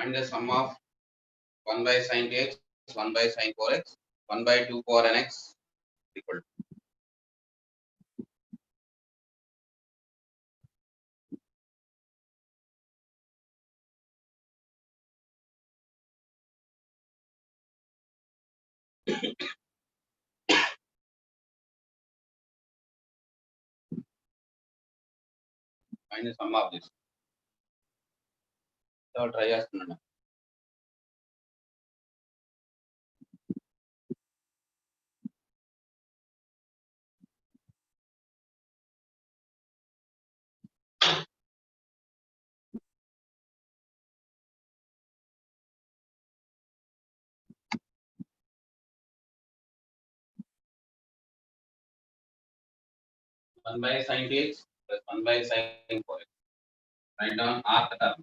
Find the sum of 1 by sin 2x, 1 by sin 4x, 1 by 2 power nx equal to. Find the sum of this. So try చేస్తున్నాను. One by sin 2x plus 1 by sin 4x. Write down r term.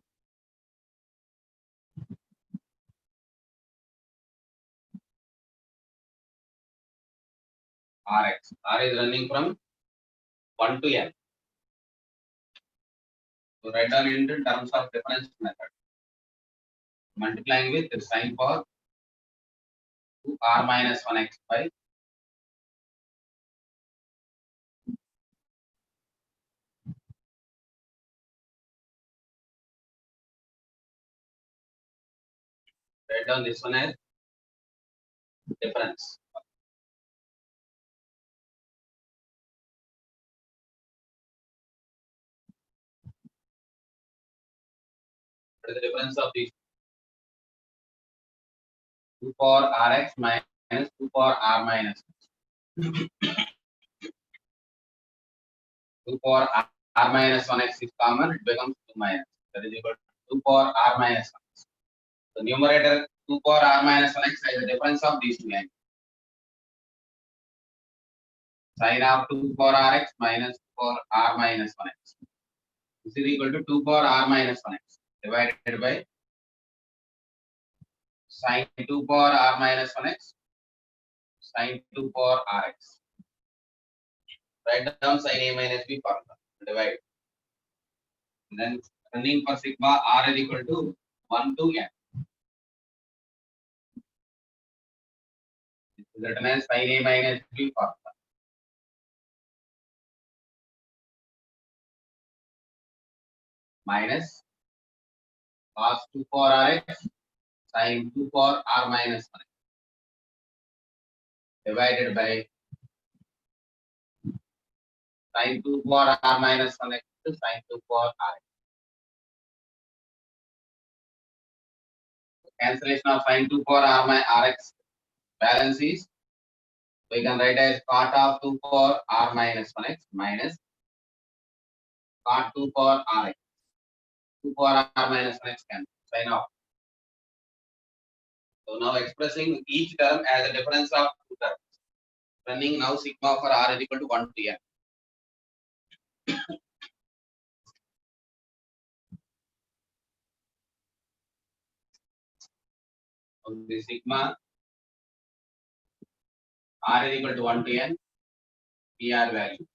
Rx. R is running from 1 to n. So write down in terms of difference method. Multiplying with sin power 2 r minus 1x by write down this one as difference. What is the difference of these? 2 power rx minus 2 power r minus 2 power r minus 1x is common, it becomes 2 minus. That is equal to 2 power r minus 1x. The numerator 2 power r minus 1x is the difference of these two angles. Sin of 2 power rx minus 2 power r minus 1x. This is equal to 2 power r minus 1x divided by sin 2 power r minus 1x sin 2 power rx. Write down sin a minus b formula. Divide. And then running for sigma r is equal to 1 to n. This is written as sin a minus b formula. Minus cos 2 power rx sin 2 power r minus 1x divided by sin 2 power r minus 1x to sin 2 power rx. Cancellation of sin 2 power rx balance is, we can write as cot of 2 power r minus 1x minus cot 2 power rx. 2 power r minus 1x can sign off. So now expressing each term as a difference of two terms. Running now sigma for r is equal to 1 to n. So the sigma r is equal to 1 to n, PR value.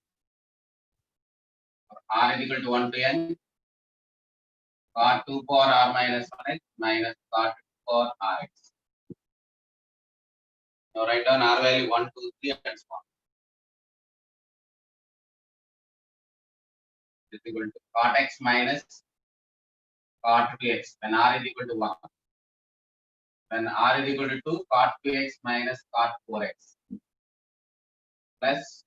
R is equal to 1 to n, cot 2 power r minus 1x minus cot 2 power rx. Now write down r value 1, 2, 3 and so on. Is equal to cot x minus cot 2x when r is equal to 1. When r is equal to 2, cot 2x minus cot 4x plus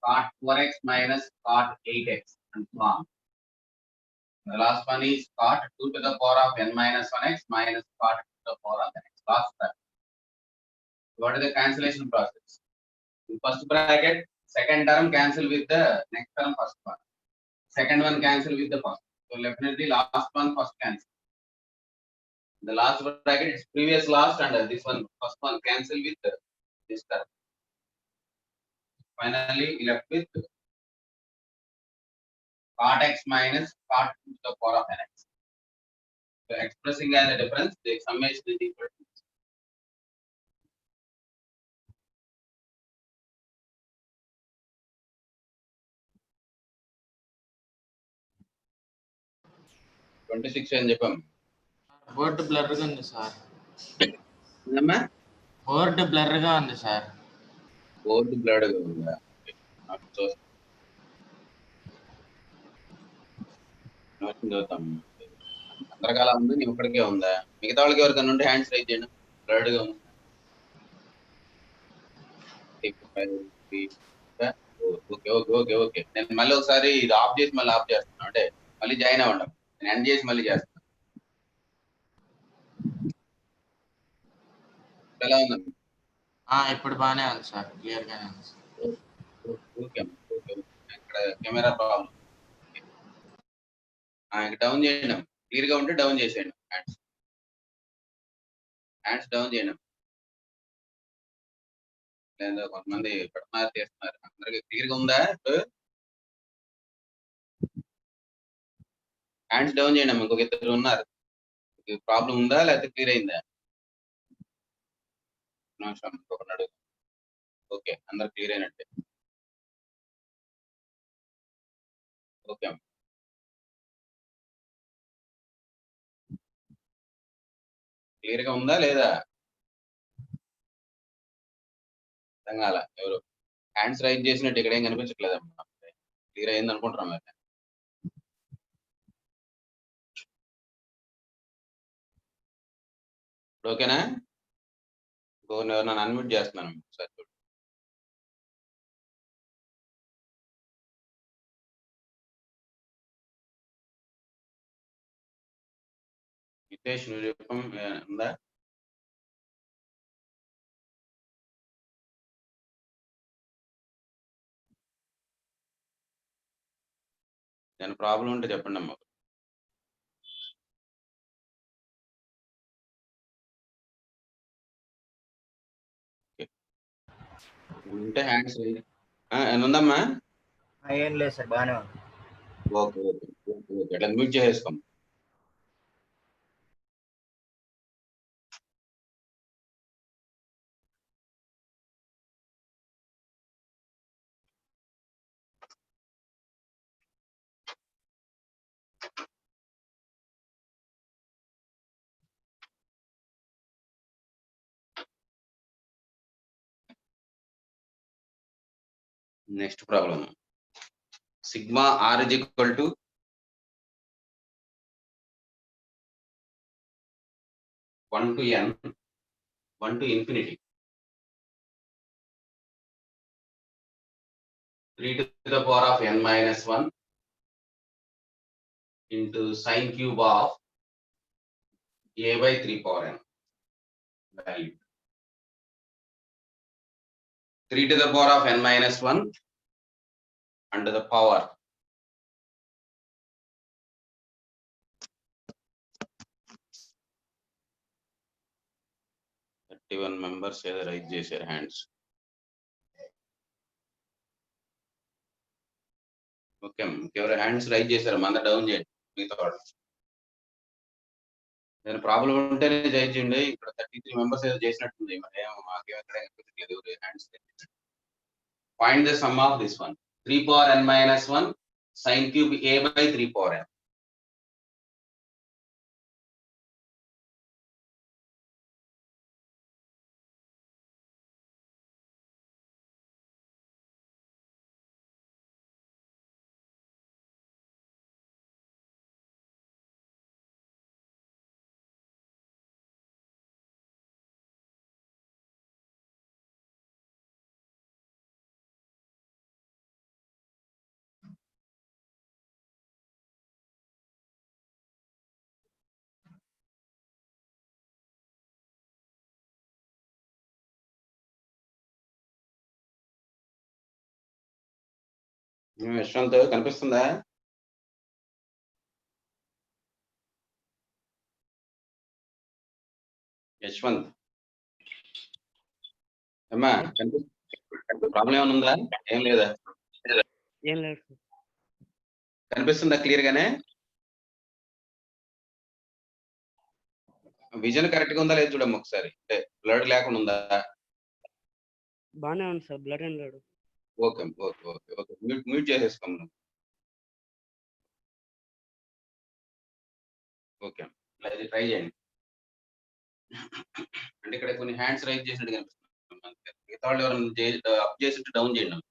cot 4x minus cot 8x and so on. The last one is cot 2 to the power of n minus 1x minus cot 2 to the power of x. Last term. What is the cancellation process? In first bracket, second term cancel with the next term first one. Second one cancel with the first. So definitely last one first cancel. The last bracket is previous last and this one first one cancel with this term. Finally left with cot x minus cot 2 to the power of nx. So expressing as a difference, the summation is equal to 26 అని చెప్పాం. Board బ్లర్గా ఉంది sir. ఏందమ్మా? Board బ్లర్గా ఉంది sir. Board బ్లర్గా ఉందా? చూద్దాం. అందరికీ అలా ఉంది, నీ ఒక్కడికే ఉందా? మిగతా వాళ్ళకి ఎవరికైనా ఉంటే హ్యాండ్స్ రైజ్ చేయండి. బ్లర్గా ఉంది. Okay okay okay okay. నేను మళ్ళీ ఒకసారి ఇది ఆఫ్ చేసి మళ్ళీ ఆఫ్ చేస్తున్నాను, అంటే మళ్ళీ జాయిన్ అవ్వండి. నేను ఎండ్ చేసి మళ్ళీ చేస్తాను. ఎలా ఉందండి? ఇప్పుడు బాగానే ఉంది సార్, క్లియర్గానే ఉంది సార్. Okay okay. ఇక్కడ కెమెరా ప్రాబ్లం. ఇంకా డౌన్ చేయండి, క్లియర్ గా ఉంటే డౌన్ చేసేయండి. హ్యాండ్స్ డౌన్ చేయండి. లేదా కొంతమంది పెడుతున్నారు చేస్తున్నారు. అందరికి క్లియర్ గా ఉందా? హ్యాండ్స్ డౌన్ చేయండి. ఇంకొక ఇద్దరు ఉన్నారు, ప్రాబ్లం ఉందా లేకపోతే క్లియర్ అయిందా? ఒకనాడు. ఓకే, అందరు క్లియర్ అయినట్టే. ఓకే, క్లియర్ గా ఉందా లేదా? అర్థం కాల. ఎవరు హ్యాండ్స్ రైజ్ చేసినట్టు ఇక్కడ ఏం కనిపించట్లేదమ్మా. క్లియర్ అయింది అనుకుంటున్నాం. అయితే ఓకేనా? నన్ను అన్మ్యూట్ చేస్తున్నాను ఒకసారి చూడు. నితేష్ నువ్వు చెప్పం ఉందా? దాని ప్రాబ్లం ఉంటే చెప్పండి అమ్మా. ఉంటే హ్యాండ్స్ ఉందమ్మా? ఏం లేదు సార్, బాగానే ఉంది. Okay okay okay. అట్లా మ్యూట్ చేసేసుకోం. Next problem. Sigma r is equal to 1 to n 1 to infinity 3 to the power of n minus 1 into sine cube of a by 3 power n value. 3 to the power of n minus 1 and to the power 31 members either raise చేశారు hands. Okay, ఎవరు hands rise చేశారు మన down చేయండి. మిగతా వాళ్ళు ఏదైనా problem ఉంటేనే rise చేయండి. ఇక్కడ 33 మెంబర్స్ ఏదో చేసినట్టుంది. మరి మాకేమో hands. Find the sum of this one. 3 power n minus 1 sin cube a by 3 power n. Yashwant కనిపిస్తుందా? యశ్వంత్ అమ్మా, ప్రాబ్లం ఏమైనా ఉందా? ఏం లేదా? ఏం లేదు. కనిపిస్తుందా క్లియర్ గానే? విజన్ కరెక్ట్ గా ఉందా లేదు చూడమ్మ ఒకసారి. అంటే బ్లడ్ లేకుండా ఉందా? బానే ఉంది సార్, బ్లడ్ ఏం లేడు. Okay okay okay okay. Mute చేసేసుకోండి. ఓకే, ట్రై చేయండి. అంటే ఇక్కడ కొన్ని హ్యాండ్స్ రైజ్ చేసినట్టు కనిపిస్తుంది. మిగతా వాళ్ళు ఎవరైనా అప్ చేసినట్టు డౌన్ చేయండి.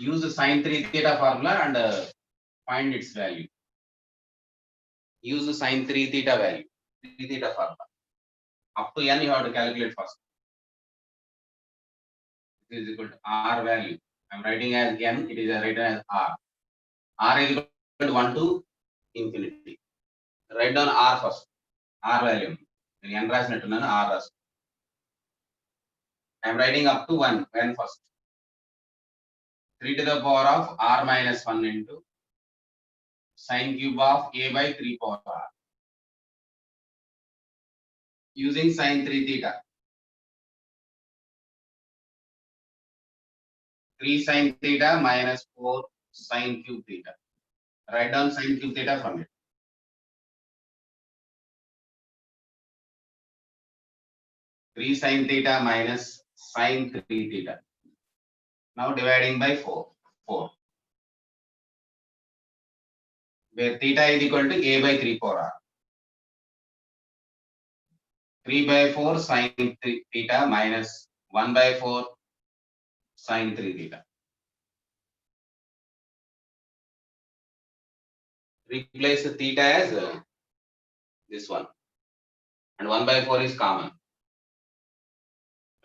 use the sin 3 theta formula and find its value. Use the sin 3 theta value, 3 theta formula. Up to n you have to calculate first. This is equal to r value. I am writing as n, it is written as r. R is equal to 1 to infinity. Write down r first. R value. n రాసినట్టున్నాను r రాసు. I am writing up to 1, n first. 3 to the power of r minus 1 into sin cube of a by 3 power r. Using sin 3 theta. 3 sin theta minus 4 sin cube theta. Write down sin cube theta from it. 3 sin theta minus sin 3 theta. Now dividing by 4. Where theta is equal to a by 3 power r. 3 by 4 sin 3 theta minus 1 by 4 sin 3 theta. Replace the theta as this one. And 1 by 4 is common.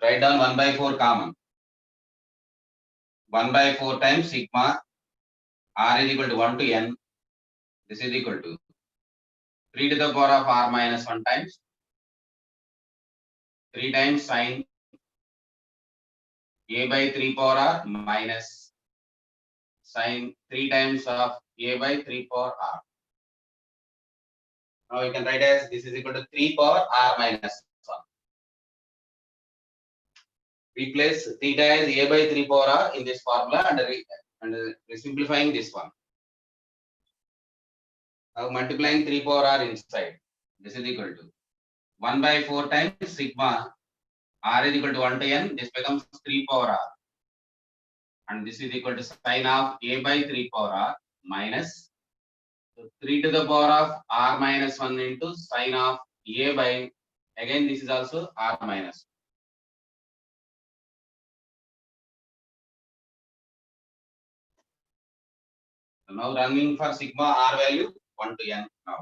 Write down 1 by 4 common. 1 by 4 times sigma r is equal to 1 to n. This is equal to 3 to the power of r minus 1 times 3 times sin a by 3 power r minus sin 3 times of a by 3 power r. Now you can write as this is equal to 3 power r minus 1. Replace theta as a by 3 power r in this formula and simplifying this one. Now multiplying 3 power r inside. This is equal to 1 by 4 times sigma r is equal to 1 to n. This becomes 3 power r. And this is equal to sin of a by 3 power r minus 3 to the power of r minus 1 into sin of a by, again this is also r minus. So now running for sigma r value 1 to n now.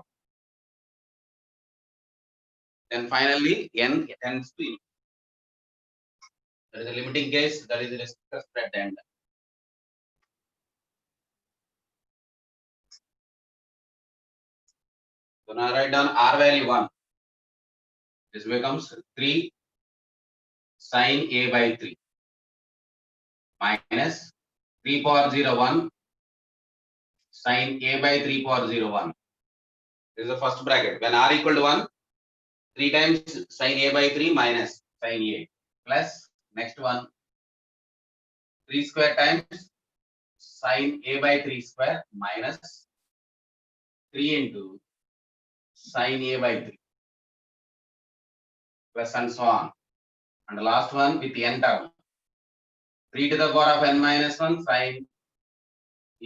Then finally n tends to infinity. There is a limiting case, that is the spread end. So now write down r value 1. This becomes 3 sin a by 3 minus 3 power 0 1 sin a by 3 power 0 1. This is the first bracket. When r equal to 1, 3 times sin a by 3 minus sin a plus next one 3 square times sin a by 3 square minus 3 into sin a by 3 plus and so on. And the last one with the n term 3 to the power of n minus 1 sin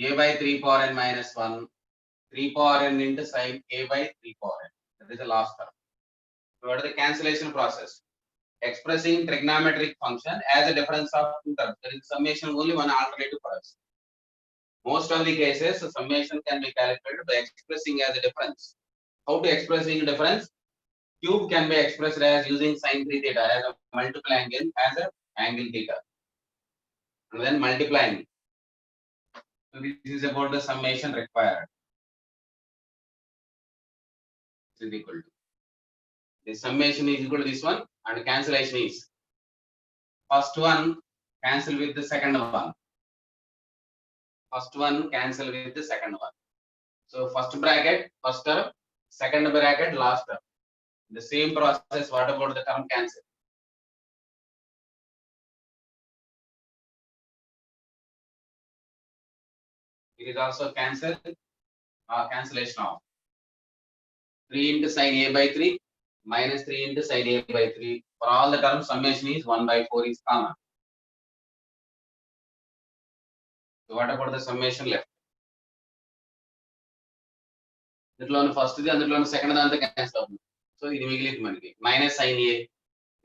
a by 3 power n minus 1 3 power n into sin a by 3 power n. That is the last term. So what is the cancellation process? Expressing trigonometric function as a difference of two terms. There is summation only one alternative for us. Most of the cases, the summation can be calculated by expressing as a difference. How to expressing difference? Cube can be expressed as using sin 3 theta as a multiple angle as a angle theta. And then multiplying. So this is about the summation required. This is equal to. The summation is equal to this one and cancellation is. First one cancel with the second one. First one cancel with the second one. So first bracket, first term, second bracket, last term. The same process, what about the term cancel? It is also cancel, cancellation of 3 into sin a by 3 minus 3 into sin a by 3. For all the terms, summation is 1 by 4 is common. So what about the summation left? This one first is and this one second and the cancel. So ఇది మిగిలింది మనకి minus sign ఏ.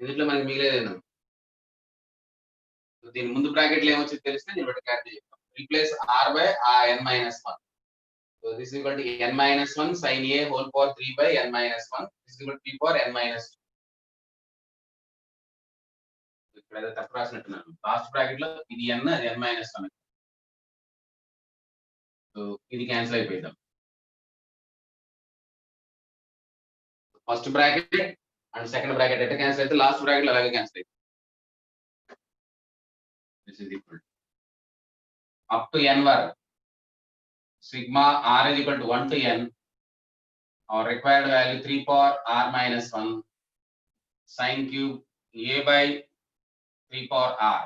ఇందులో మనకి మిగిలేదు. దీని ముందు బ్రాకెట్లో ఏమొచ్చింది తెలిస్తే నేను బట్టి క్లారిటీ చెప్తాను. Replace r by n-1. So this is equal to n-1 sin a whole power 3 by n-1. This is equal to 3 power n-2. ఇక్కడ ఏదో తప్పు రాసినట్టున్నాను. లాస్ట్ బ్రాకెట్ లో ఇది n అది n-1. సో ఇది క్యాన్సిల్ అయిపోయిందాం. First bracket and second bracket అయితే cancel అయితే లాస్ట్ బ్రాకెట్ అలాగే క్యాన్సిల్ అవుతుంది. This is equal to up to n వరకు sigma r is equal to 1 to n. Our required value 3 power r minus 1 sin cube a by 3 power r.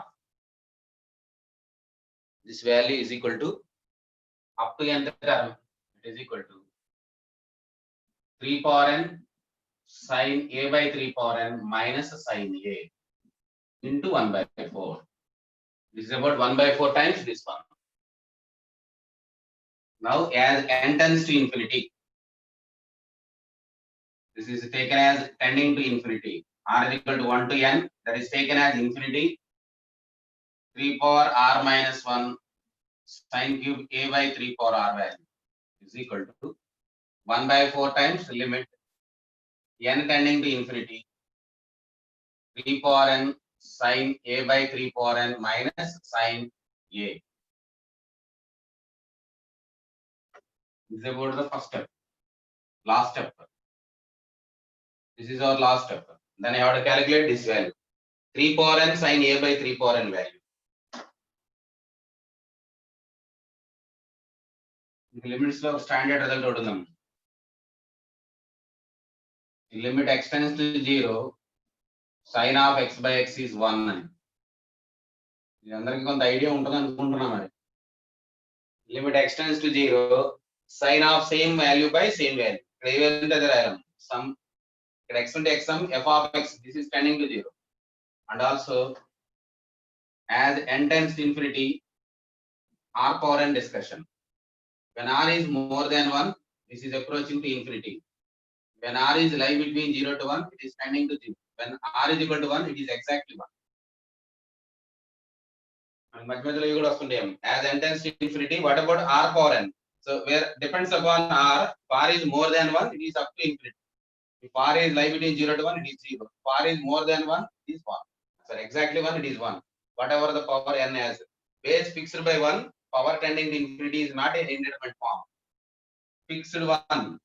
This value is equal to up to n term, it is equal to 3 power n sin a by 3 power n minus sin a into 1 by 4. This is about 1 by 4 times this one. Now as n tends to infinity, this is taken as tending to infinity. R is equal to 1 to n, that is taken as infinity. 3 power r minus 1 sin cube a by 3 power r value is equal to 1 by 4 times limit n tending to infinity. 3 power n sin a by 3 power n minus sin a. This is about the first step. Last step. This is our last step. Then I have to calculate this value. 3 power n sin a by 3 power n value. The limits of standard result odundam. The limit x tends to 0. Sin of x by x is 1 అని. ఇది అందరికీ కొంత idea ఉంటుంది అనుకుంటున్నా మరి. Limit x tends to 0, sin of same value by same value. ఇక్కడ ఏ value ఉంటే అదే రాయాలి. సమ్ ఇక్కడ x ఉంటే x sum f of x, this is tending to 0. And also as n tends to infinity, r power n discussion. When r is more than 1, this is approaching to infinity. When r is lie between 0 to 1, it is tending to 0. When r is equal to 1, it is exactly 1. And much method you could ask as n tends to infinity, what about r power n? So where depends upon r, if r is more than 1, it is up to infinity. If r is lie between 0 to 1, it is 0. If r is more than 1, it is 1. So exactly 1, it is 1. Whatever the power n has, base fixed by 1, power tending to infinity is not an indeterminate form. Fixed 1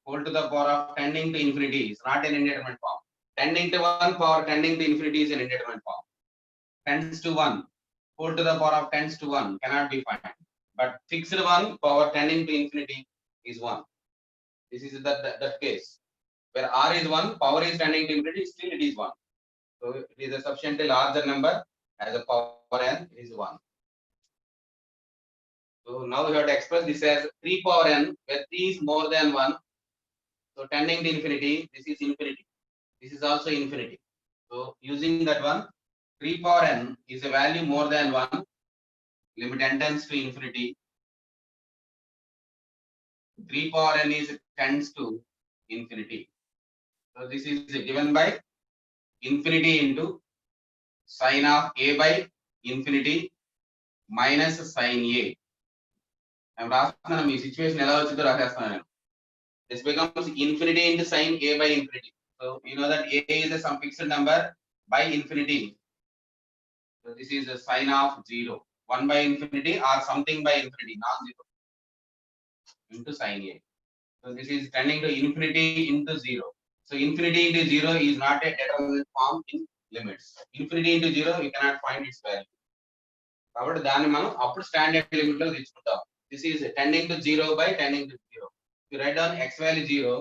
whole to the power of tending to infinity is not an indeterminate form. Tending to 1 power tending to infinity is an indeterminate form. Tends to 1 whole to the power of tends to 1 cannot be found. But fixed 1 power tending to infinity is 1. This is that case where r is 1, power is tending to infinity, still it is 1. So it is a sufficiently larger number. As a power n, it is 1. So now we have to express this as 3 power n, where 3 is more than 1. So tending to infinity, this is infinity. This is also infinity. So using that one, 3 power n is a value more than 1. Limit n tends to infinity. 3 power n is tends to infinity. So this is given by infinity into sin of a by infinity minus sin a. I am రాస్తున్నాను మీ situation ఎలా వచ్చిందో రాసేస్తాను నేను. This becomes infinity into sin a by infinity. So you know that a is some fixed number by infinity. So this is a sin of 0. 1 by infinity or something by infinity, non-zero, into sin a. So this is tending to infinity into 0. So infinity into 0 is not a determinate form in limits. Infinity into 0, you cannot find its value. కాబట్టి దాన్ని మనం అప్పుడు standard limit లో తీసుకుంటాం. This is tending to 0 by tending to 0. If you write down x value 0,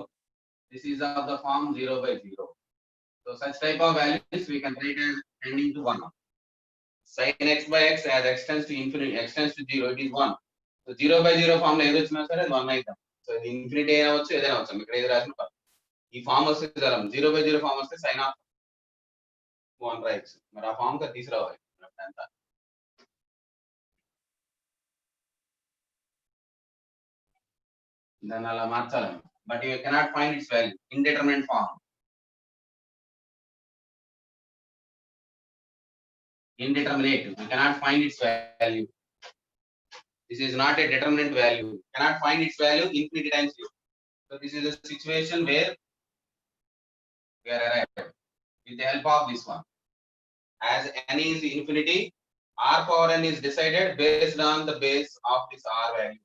this is of the form 0 by 0. So such type of values we can write as tending to 1. Sin x by x as x tends to infinity, x tends to 0, it is 1. So 0 by 0 form లో ఏది వచ్చినా సరే అది 1 అవుతాం. So ఇది infinity అయినా వచ్చు, ఏదైనా వచ్చు. ఇక్కడ ఏది రాసిన ఈ ఫామ్ వస్తే చలం 0 by 0 ఫామ్ వస్తే సైన్ ఆఫ్ 1 రైట్స్. మరి ఆ ఫామ్ గా తీసుకురావాలి అంతా. దాన్ని అలా మార్చాలి. but you cannot find its value. Indeterminate form. Indeterminate. You cannot find its value. This is not a determinant value. You cannot find its value infinity times zero. So this is a situation where we are arrived with the help of this one. As n is infinity, r power n is decided based on the base of this r value.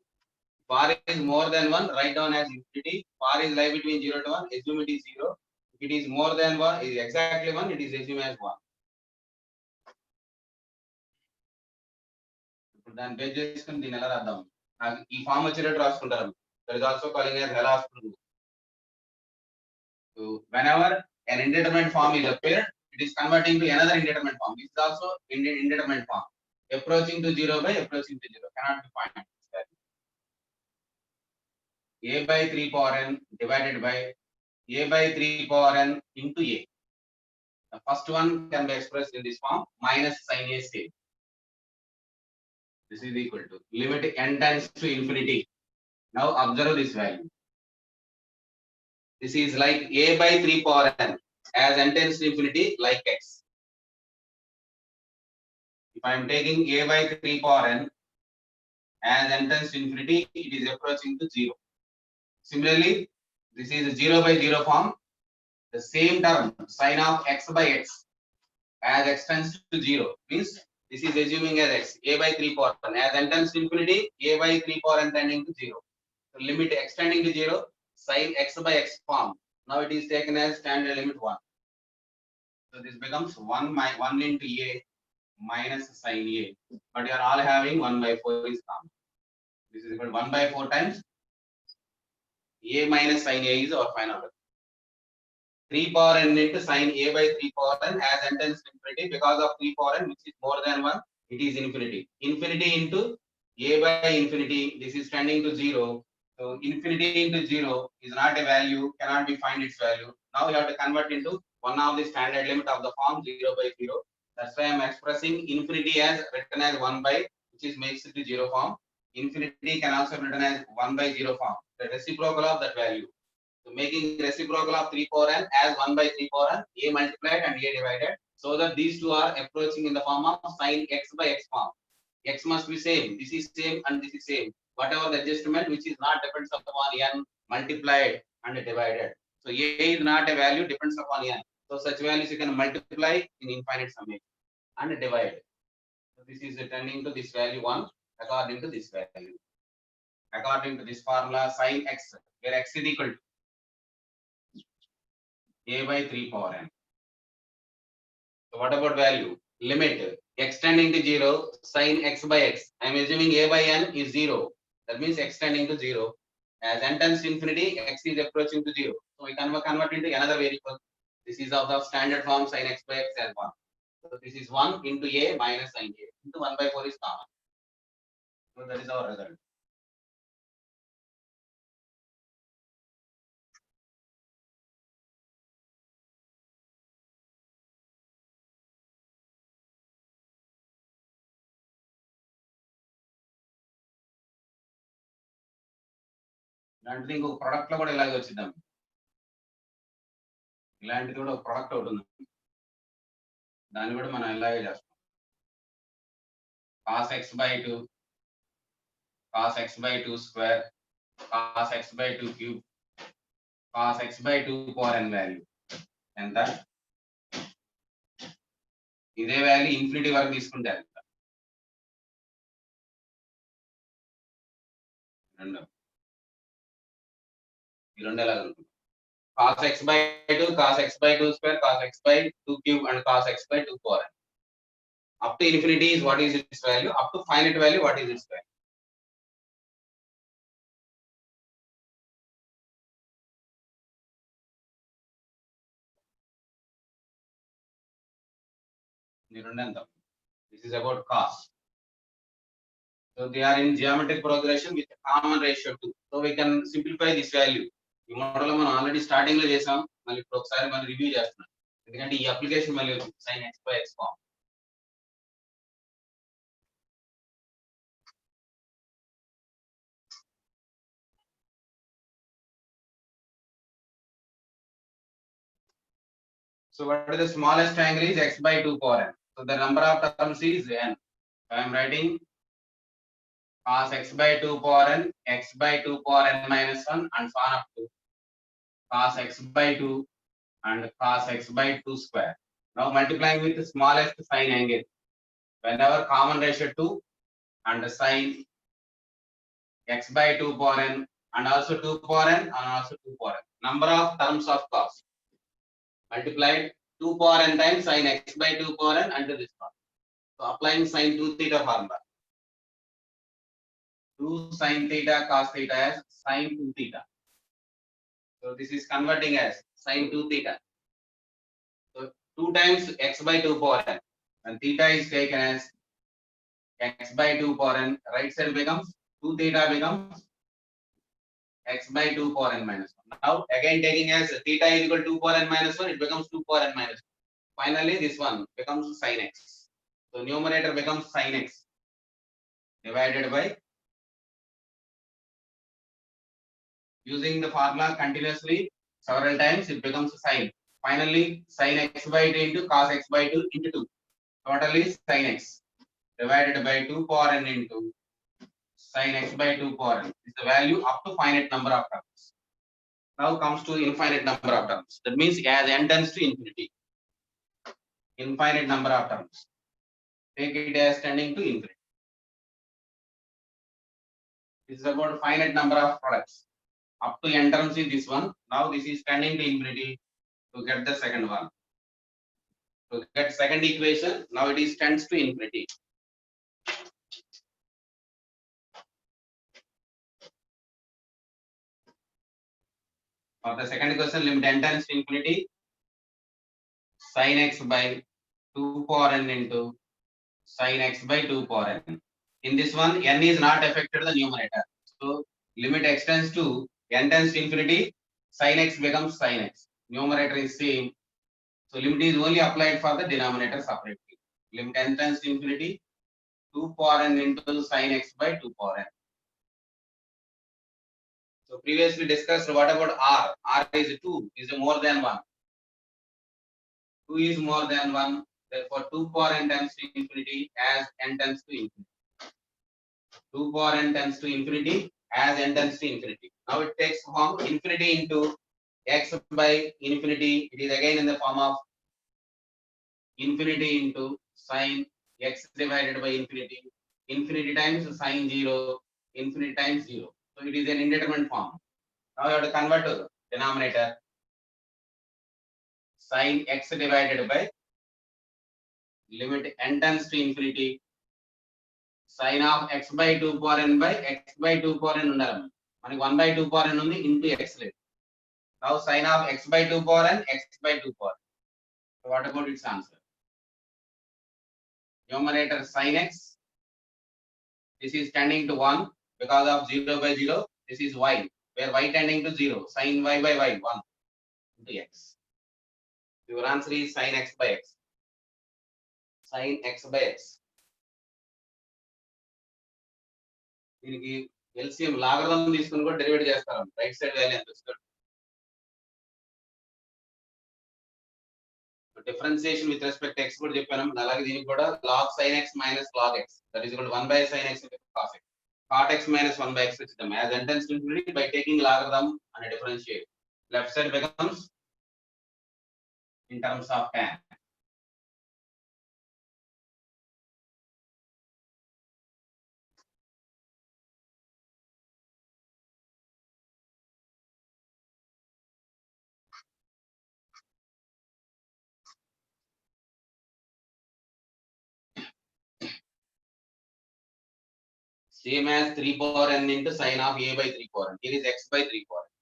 If r is more than 1, write down as infinity. If r is lie between 0 to 1, assume it is 0. If it is more than 1, is exactly 1, it is assumed as 1. దాన్ని base చేసుకుని దీన్ని ఎలా రాద్దాం నాకు ఈ form వచ్చేటట్టు రాసుకుంటారు that is also calling as హెలాస్ proof so whenever an indeterminate form is appeared it is converting to another indeterminate form. This is also indeterminate form approaching to 0 by approaching to 0 cannot be found. A by 3 power n divided by a by 3 power n into a. The first one can be expressed in this form minus sin a square. This is equal to limit n tends to infinity. Now observe this value. This is like a by 3 power n as n tends to infinity like x. If I am taking a by 3 power n as n tends to infinity, it is approaching to 0. Similarly, this is a 0 by 0 form. The same term sin of x by x as x tends to 0 means this is assuming as x a by 3 power n as n tends to infinity a by 3 power n tending to 0. So limit extending to 0 sin x by x form. Now it is taken as standard limit 1. So this becomes 1 into a minus sin a. But you are all having 1 by 4 is common. This is equal to 1 by 4 times a minus sin a is our final result. 3 power n into sin a by 3 power n as n tends to infinity because of 3 power n which is more than 1 it is infinity. Infinity into a by infinity this is tending to 0. So infinity into 0 is not a value cannot be find its value. Now we have to convert into one of the standard limit of the form 0 by 0. That's why I am expressing infinity as written as 1 by which is makes it to 0 form. Infinity can also be written as 1 by 0 form. The reciprocal of that value. So making reciprocal of 3 power n as 1 by 3 power n, a multiplied and a divided, so that these two are approaching in the form of sin x by x form. X must be same. This is same and this is same. Whatever the adjustment which is not depends upon n multiplied and divided. So a is not a value depends upon n. So such values you can multiply in infinite summation and divide. So this is tending to this value 1 according to this value. According to this formula sin x where x is equal to a by 3 power n. So what about value? Limit x tending to 0 sin x by x. I am assuming a by n is 0. That means x tending to 0. As n tends to infinity, x is approaching to 0. So we can convert into another variable. This is of the standard form sin x by x as 1. So this is 1 into a minus sin a into 1 by 4 is common. So that is our result. ఇలాంటిది ఇంకొక product లో కూడా ఇలాగే వచ్చిద్దాం ఇలాంటిది కూడా ఒక product ఒకటి ఉంది దాన్ని కూడా మనం ఇలాగే చేస్తాం cos x by 2 cos x by 2 square cos x by 2 cube cos x by 2 power n value ఎంత ఇదే వాల్యూ ఇన్ఫినిటీ వరకు తీసుకుంటే ఎంత ఈ రెండు ఎలా ఉంటుంది cos x by 2 cos x by 2 square cos x by 2 cube and cos x by 2 power n. Up to infinity is what is its value, up to finite value what is its value. This is about cos. So they are in geometric progression with a common ratio 2. So we can simplify this value. ఈ model మనం already starting లో చేసాం మళ్ళీ ఇప్పుడు ఒకసారి మనం review చేస్తున్నాం ఎందుకంటే ఈ అప్లికేషన్ మళ్ళీ వచ్చింది sin x by x form. So what is the smallest angle is x by 2 power n. So the number of terms is n. So I am writing cos x by 2 power n, x by 2 power n minus 1 and so on up to cos x by 2 and cos x by 2 square. Now multiplying with the smallest sine angle. Whenever common ratio 2 and sine x by 2 power n and also 2 power n and also 2 power n. Number of terms of cos multiplied 2 power n times sin x by 2 power n until this one. So applying sin 2 theta formula. 2 sin theta cos theta as sin 2 theta. So this is converting as sin 2 theta. So 2 times x by 2 power n. And theta is taken as x by 2 power n. Right side becomes 2 theta becomes x by 2 power n minus 1. Now again taking as theta is equal to 2 power n minus 1, it becomes 2 power n minus 1. Finally this one becomes sin x. So numerator becomes sin x divided by, using the formula continuously several times, it becomes sin. Finally sin x by 2 into cos x by 2 into 2. Total is sin x divided by 2 power n into sin x by 2 power n is the value up to finite number of terms. Now comes to infinite number of terms. That means as n tends to infinity, infinite number of terms. Take it as tending to infinity. This is about finite number of products. Up to n terms is this one. Now this is tending to infinity to get the second one. To get second equation, now it is tends to infinity. For the second equation, limit n tends to infinity, sin x by 2 power n into sin x by 2 power n. In this one, n is not affected the numerator. So limit x tends to n tends to infinity, sin x becomes sin x. Numerator is same. So limit is only applied for the denominator separately. Limit n tends to infinity, 2 power n into sin x by 2 power n. So previously discussed, what about r? R is 2, is more than 1. 2 is more than 1. Therefore 2 power n tends to infinity as n tends to infinity. 2 power n tends to infinity as n tends to infinity. Now it takes form infinity into x by infinity. It is again in the form of infinity into sin x divided by infinity. Infinity times sin 0, infinity times 0. So it is an indeterminate form. Now you have to convert to denominator. Sin x divided by limit n tends to infinity. Sin of x by 2 power n by x by 2 power n ఉండాలి. మనకి 1 by 2 power n ఉంది into x లేదు. Now sin of x by 2 power n, x by 2 power n. So what about its answer? Numerator sin x. This is tending to 1 because of 0 by 0. This is y, where y tending to 0. Sin y by y, 1 into x. Your answer is sin x by x. Sin x by x. దీనికి LCM logarithm తీసుకుని కూడా డెరివేట్ చేస్తారు. Right side value ఎంత వస్తుంది? Differentiation with respect x కూడా చెప్పాను. అలాగే దీనికి కూడా log sin x minus log x, that is equal to 1 by sin x into cos x. Cot x minus 1 by x ఇస్తాం. As n tends to infinity, by taking logarithm and differentiate, left side becomes in terms of tan. Same as 3 power n into sin of a by 3 power n. Here is x by 3 power n.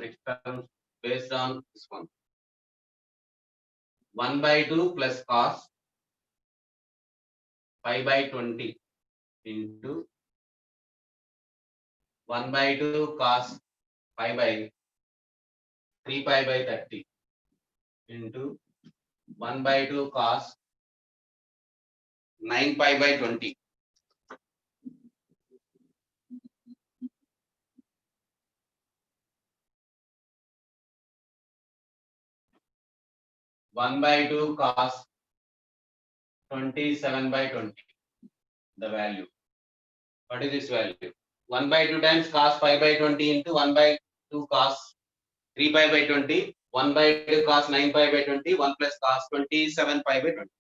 Next term based on this one. 1 by 2 plus cos 5 by 20 into 1 by 2 cos 5 by 3 pi by 30 into 1 by 2 cos 9 pi by 20. One by 2 cos 27 by 20. The value. What is this value? 1 by 2 times cos pi by 20 into 1 by 2 cos 3 pi by 20. 1 by 2 cos 9 pi by 20. 1 plus cos 27 pi by 20.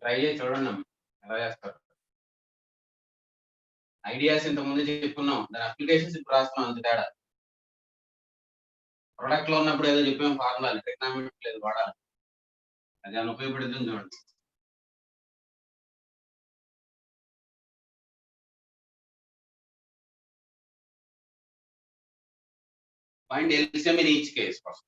Try చేసి చూడండి ఎలా చేస్తారు. Ideas ఇంత ముందు చెప్పుకున్నాం, దాని applications ఇప్పుడు రాస్తున్నాం, అంత తేడా. ప్రొడక్ట్ లో ఉన్నప్పుడు ఏదో చెప్పాం ఫార్ములా, ట్రిగ్నామెట్రీ లేదు వాడాలి, అది అని ఉపయోగపడుతుంది చూడండి. Find LCM in each case first.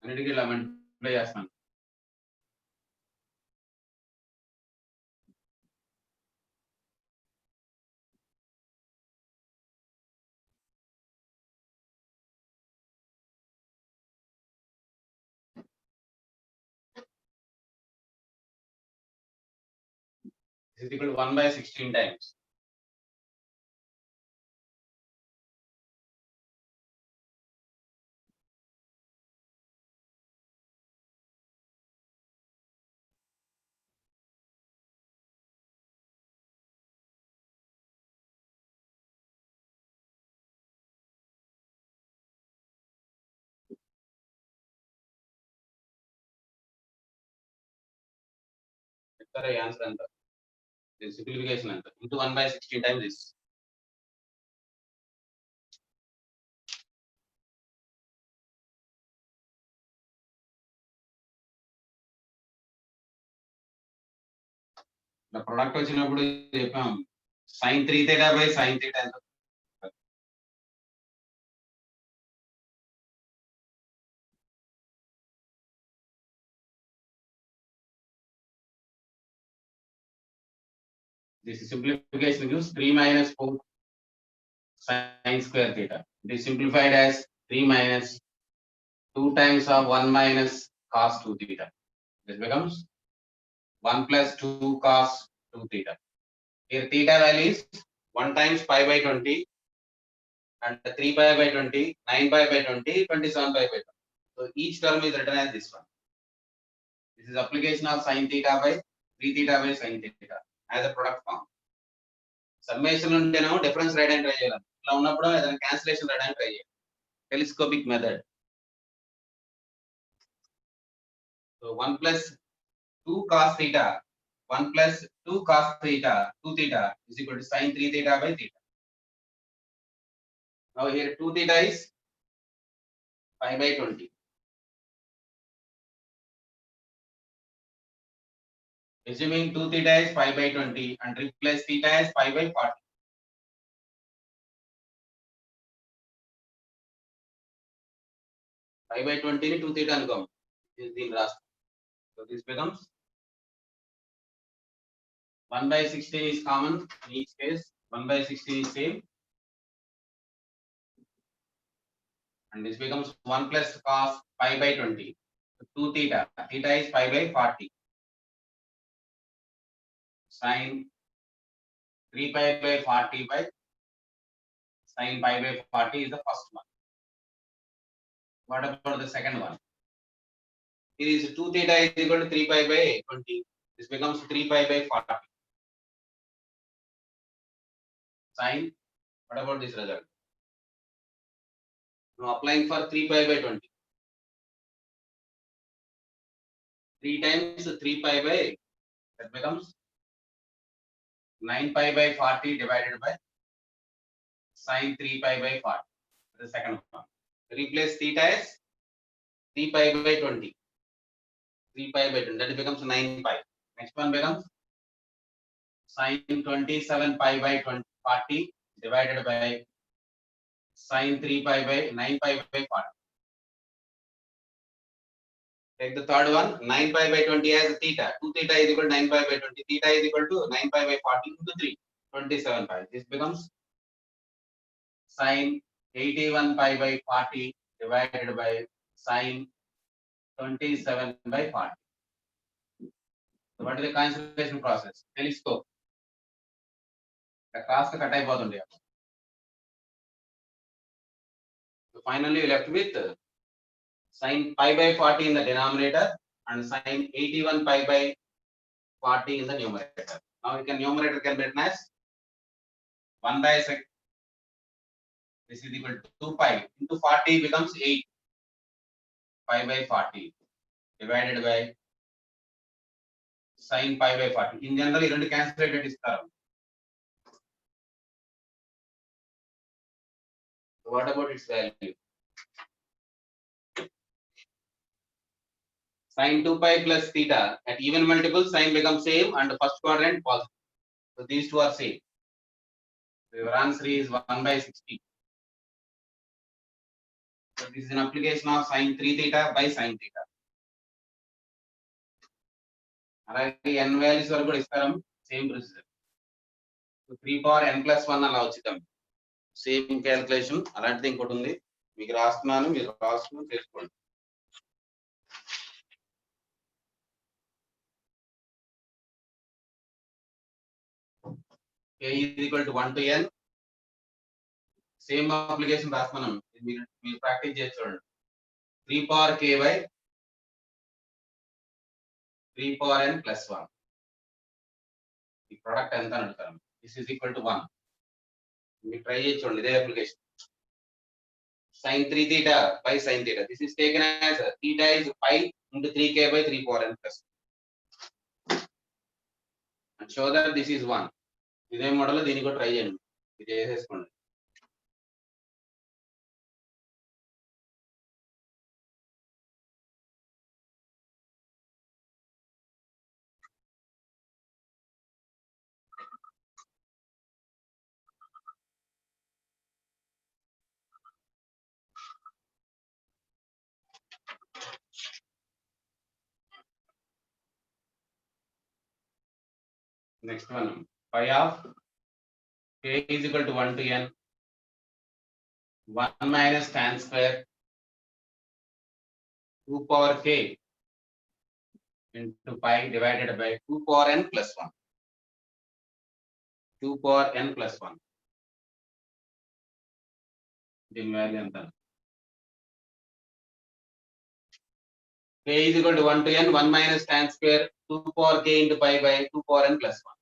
అన్నిటికీ ఇలా మల్టిప్లై చేస్తాను. This is equal to 1 by 16 times. Answer anta. This simplification anta. Into 1 by 16 times this. The product వచ్చినప్పుడు చెప్పాం sin 3 theta by sin theta ఎంత. This simplification gives 3 minus 4 sin square theta. It is simplified as 3 minus 2 times of 1 minus cos 2 theta. This becomes 1 plus 2 cos 2 theta. Here theta value is 1 times pi by 20 and 3 pi by 20, 9 pi by 20, 27 pi by 20. So each term is written as this one. This is application of sin theta by 3 theta by sin theta as a product form. Summation ఉంటేనేమో difference రాయడానికి try చేయాలి, ఇలా ఉన్నప్పుడు ఏదైనా cancellation రాయడానికి try చేయాలి. Telescopic method. So 1 plus 2 cos theta, 1 plus 2 cos theta, 2 theta is equal to sin 3 theta by theta. Now here 2 theta is pi by 20. Assuming 2 theta is pi by 20 and replace theta as pi by 40. Pi by 20 ni 2 theta అనుకోం. This is the last. So this becomes 1 by 16 is common in each case. 1 by 16 is same. And this becomes 1 plus cos pi by 20. So 2 theta. Theta is pi by 40. Sin 3 pi by 40 by sin pi by 40 is the first one. What about the second one? It is 2 theta is equal to 3 pi by 20. This becomes 3 pi by 40. Sin, what about this result? Now applying for 3 pi by 20. 3 times 3 pi by, that becomes 9 pi by 40 divided by sin 3 pi by 40. The second one. Replace theta as 3 pi by 20. 3 pi by 20, that becomes 9 pi. Next one becomes sin 27 pi by 40 divided by sin 3 pi by 9 pi by 40. Take the third one, 9 pi by 20 as theta. 2 theta is equal to 9 pi by 20. Theta is equal to 9 pi by 40 into 3, 27 pi. This becomes sin 81 pi by 40 divided by sin 27 by 40. So what is the cancellation process? Telescope. The cross cut అయిపోతుంది. So finally you left with sin pi by 40 in the denominator and sin 81 pi by 40 in the numerator. Now you can numerator can be written as 1 by 6. This is equal to 2 pi into 40 becomes 8 pi by 40 divided by sin pi by 40. In general, you cancel this term. So what about its value? Sin 2 pi plus theta at even multiple sin becomes same and the first quadrant positive. So these two are same. So your answer is 1 by 60. So this is an application of sin 3 theta by sin theta. అలాగే n values వరకు కూడా ఇస్తాం same procedure. So 3 power n plus 1 అలా వచ్చిద్దాం. Same calculation అలాంటిది ఇంకోటి ఉంది మీకు రాస్తున్నాను మీరు రాసుకుని చేసుకోండి. k is equal to 1 to n. Same application రాస్తున్నాం మీరు ప్రాక్టీస్ చేసి చూడండి. 3 power k by 3 power n plus 1. ఈ ప్రోడక్ట్ ఎంత అని అడుగుతాను. This is equal to 1. మీరు ట్రై చేసి చూడండి ఇదే application. sin 3 theta by sin theta. This is taken as theta is pi into 3k by 3 power n plus 1. And show that this is 1. ఇదే model దీనికి కూడా ట్రై చేయండి. ఇది చేసేసుకోండి. Next one, pi of k is equal to 1 to n 1 minus tan square 2 power k into pi divided by 2 power n plus 1. 2 power n plus 1. దీని value ఎంత? k is equal to 1 to n 1 minus tan square 2 power k into pi by 2 power n plus 1.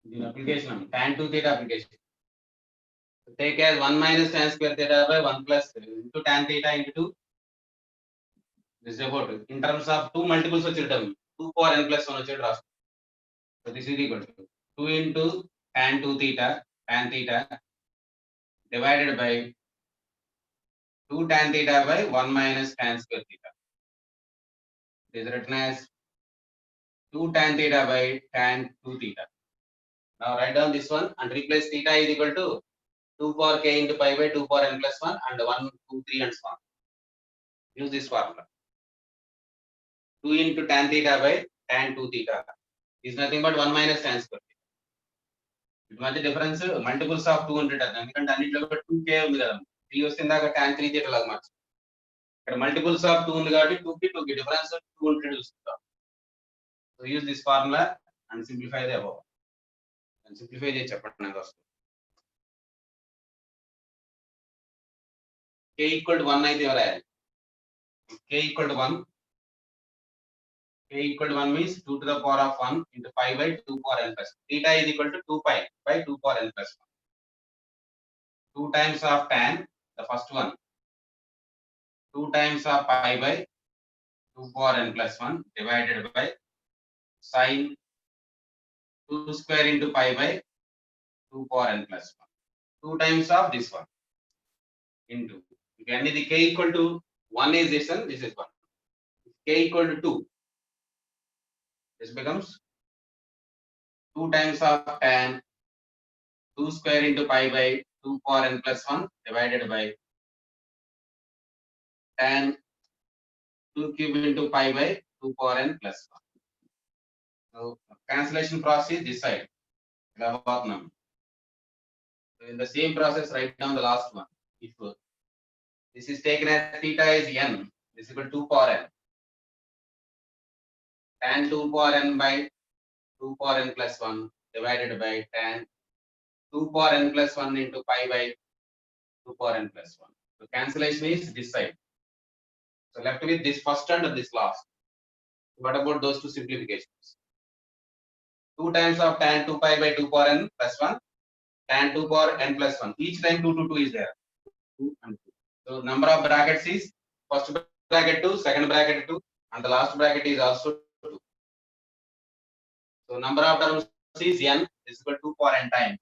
The application tan 2 theta application. Take as 1 minus tan square theta by 1 plus into tan theta into 2. This is about in terms of 2 multiples వచ్చేటం 2 power n plus 1 వచ్చేట రాస్తాం. So this is equal to 2 into tan 2 theta divided by 2 tan theta by 1 minus tan square theta. It is written as 2 tan theta by tan 2 theta. Now write down this one and replace theta is equal to 2 power k into pi by 2 power n plus 1 and 1, 2, 3 and so on. Use this formula. 2 into tan theta by tan 2 theta is nothing but 1 minus tan square theta. It must be difference multiples of 2 ఉంటుంది ఎందుకంటే అన్నిట్లో 2k ఉంది కదా 3 వస్తుందాక tan 3 theta లాగా మార్చు ఇక్కడ multiples of 2 ఉంది కాబట్టి 2 కి difference 2 ఉంటుంది చూస్తాం. So use this formula and simplify the above. And simplify చేసి చెప్పండి నాకు వస్తుంది. k equal to 1 అయితే ఎవరు k equal to 1. K equal to 1 means 2 to the power of 1 into pi by 2 power n plus 1. Theta is equal to 2 pi by 2 power n plus 1. 2 times of tan, the first one. 2 times of pi by 2 power n plus 1 divided by sin 2 square into pi by 2 power n plus 1. 2 times of this one into. If any the k equal to 1 is this one, this is 1. If k equal to 2, this becomes 2 times of tan 2 square into pi by 2 power n plus 1 divided by tan 2 cube into pi by 2 power n plus 1. So cancellation process is this side. So in the same process, write down the last one. If this is taken as theta is n, this is equal to 2 power n. Tan 2 power n by 2 power n plus 1 divided by tan 2 power n plus 1 into pi by 2 power n plus 1. So cancellation is this side. So left with this first and this last. What about those two simplifications? 2 times of tan 2 pi by 2 power n plus 1, tan 2 power n plus 1. Each time 2 to 2 is there. 2 and 2. So number of brackets is first bracket 2, second bracket 2, and the last bracket is also 2. So number of terms is n is equal to 2 power n times.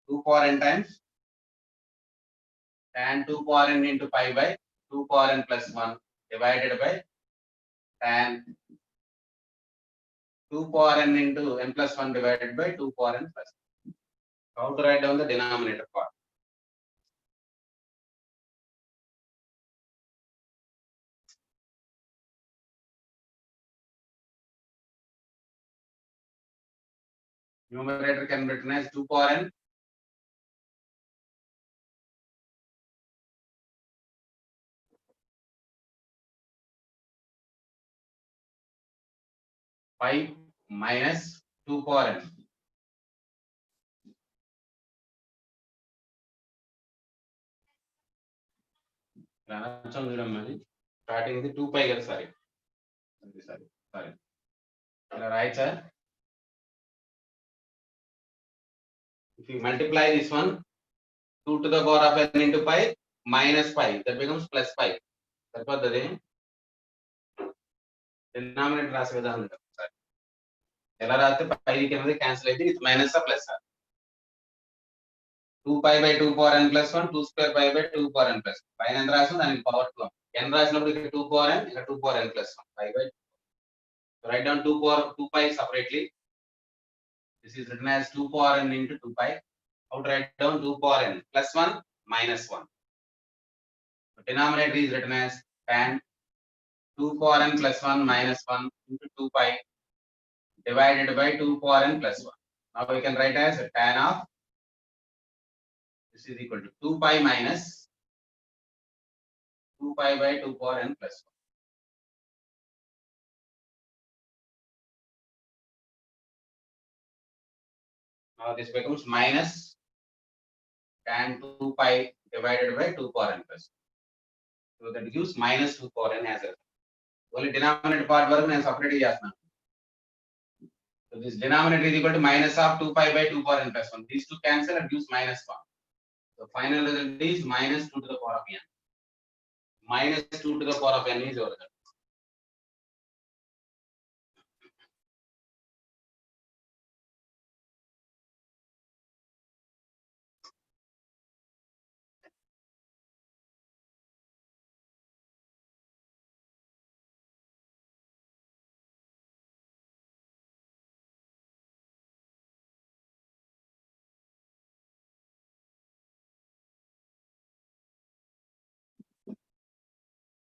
2 power n times tan 2 power n into pi by 2 power n plus 1 divided by tan 2 power n into n plus 1 divided by 2 power n plus 1. How to write down the denominator part? Numerator can be written as 2 power n pi minus 2 power n. Starting with 2 pi, sorry. Right, sir? If you multiply this one, 2 to the power of n into pi minus pi, that becomes plus pi. That's what the denominator రాసే విధానం sir ఎలా రాస్తే పై కింద cancel అయితే ఇది minus ఆ plus ఆ 2 pi by 2 power n plus 1 2 square pi by 2 power n plus 1 పైన ఎంత రాసాం దానికి పవర్ 2 n రాసినప్పుడు ఇక్కడ 2 power n ఇక్కడ 2 power n plus 1 pi by 2. So write down 2 pi separately. This is written as 2 power n into 2 pi. How to write down 2 power n plus 1 minus 1. The denominator is written as tan 2 power n plus 1 minus 1 into 2 pi divided by 2 power n plus 1. Now we can write as tan of this is equal to 2 pi minus 2 pi by 2 power n plus 1. Now this becomes minus tan 2 pi divided by 2 power n plus 1. So that gives minus 2 power n as well. Only denominator part వరకు నేను separate చేస్తున్నాను. So this denominator is equal to minus of 2 pi by 2 power n plus 1. These two cancel and gives minus 1. So final result is minus 2 to the power of n. Minus 2 to the power of n is your result.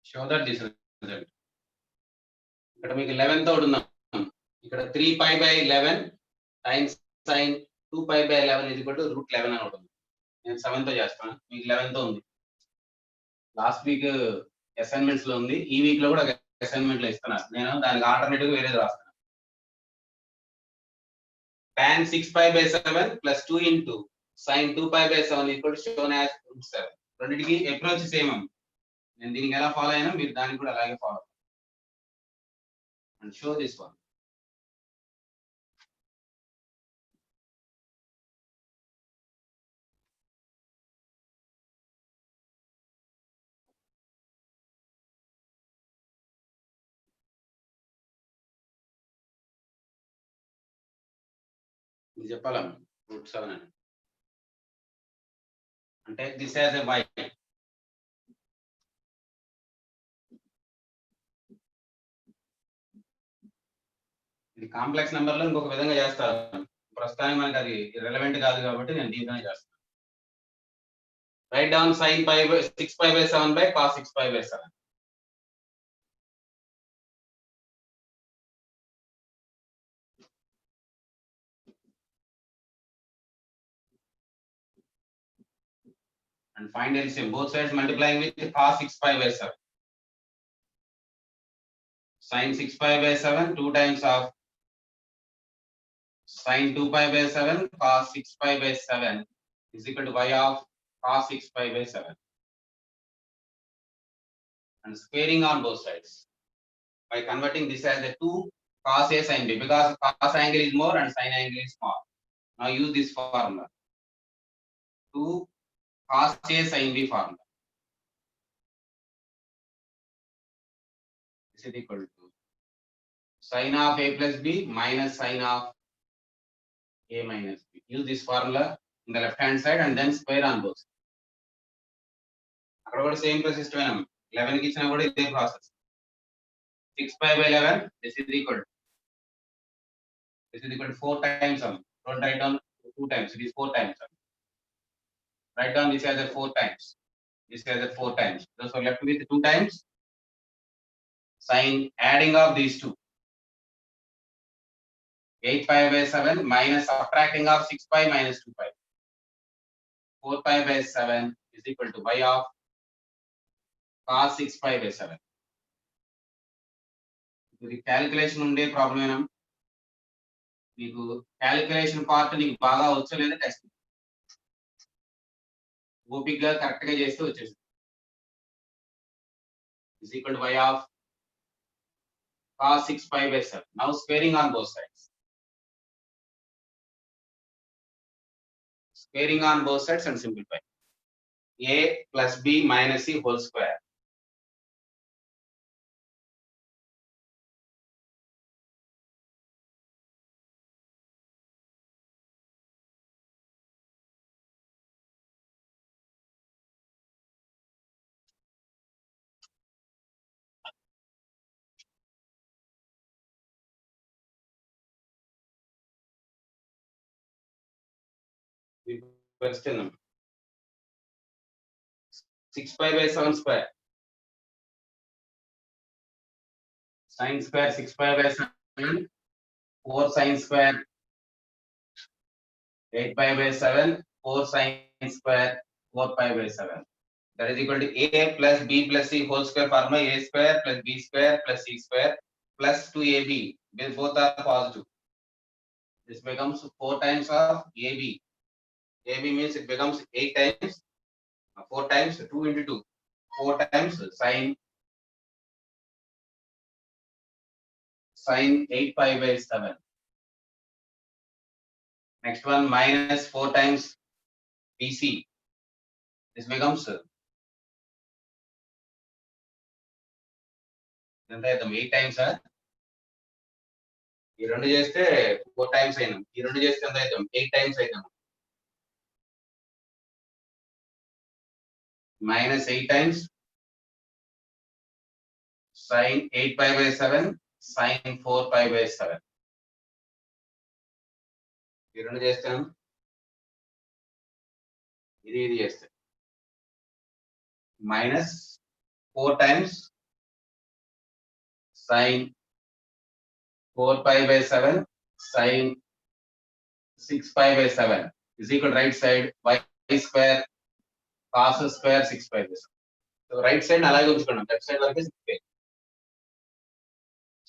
Show that this result. ఇక్కడ మీకు 11 తోడు ఉందాం. ఇక్కడ 3 pi by 11 times sin 2 pi by 11 is equal to root 11 అని ఉంటుంది. నేను 7 తో చేస్తాను. మీకు 11 తో ఉంది. లాస్ట్ వీక్ అసైన్మెంట్స్ లో ఉంది. ఈ వీక్ లో కూడా అసైన్మెంట్ లో ఇస్తున్నారు. నేను దానికి ఆల్టర్నేటివ్ వేరేది రాస్తాను. tan 6 pi by 7 plus 2 into sin 2 pi by 7 equal to shown as root 7. రెండింటికి అప్రోచ్ సేమ్. నేను దీనికి ఎలా ఫాలో అయినా మీరు దానికి కూడా అలాగే follow and show this one. ఇది చెప్పాలా రూట్ 7 అని అంటే దిస్ యాజ్ ఎ వై. ఇది కాంప్లెక్స్ నెంబర్ లో ఇంకొక విధంగా చేస్తారు. ప్రస్తుతానికి మనకి అది రిలవెంట్ కాదు కాబట్టి నేను దీంట్లోనే చేస్తాను. Right down sin pi by 6 pi by 7 by cos 6 pi by 7. And find LCM. Both sides multiplying with cos 6 pi by 7. Sin 6 pi by 7, 2 times of sin 2 pi by 7 cos 6 pi by 7 is equal to y of cos 6 pi by 7. And squaring on both sides by converting this as a 2 cos A sin B, because cos angle is more and sin angle is small. Now use this formula. 2 cos A sin B formula. This is equal to sin of A plus B minus sin of A minus B. Use this formula in the left hand side and then square on both. అక్కడ కూడా same process 11 కి ఇచ్చినా కూడా ఇదే process. 6 pi by 11, this is equal to 4 times. Don't write down 2 times, it is 4 times. Write down this as a 4 times. This as a 4 times. So left with 2 times. Sin adding of these two. 8 pi by 7 minus subtracting of 6 pi minus 2 pi. 4 pi by 7 is equal to y of cos 6 pi by 7. ఇది calculation ఉండే problem ఏనా? మీకు calculation part నీకు బాగా వచ్చలేదు test. ఓపిక్గా correct గా చేస్తే వచ్చేసింది. is equal to y of cos 6 pi by 7. Now squaring on both sides. Squaring on both sides and simplify. A plus B minus C whole square. Question 6 pi by 7 square. Sin square 6 pi by 7. 4 sin square 8 pi by 7. 4 sin square 4 pi by 7. That is equal to A plus B plus C whole square formula. A square plus B square plus C square plus 2AB. Both are positive. This becomes 4 times of AB. AB means it becomes 8 times. 4 times 2 into 2. 4 times sin 8 pi by 7. Next one minus 4 times BC. This becomes 8 times. ఈ రెండు చేస్తే 4 times అయినాం. ఈ రెండు చేస్తే ఎంత అవుతాం? 8 times అవుతాం. Minus 8 times sin 8 pi by 7 sin 4 pi by 7. ఈ రెండు చేస్తాం. ఇది చేస్తే minus 4 times sin 4 pi by 7 sin 6 pi by 7 is equal to right side y square cos square 6 pi by 7. So right side అలాగే ఉంచుకున్నాం. Left side వరకు 6 pi.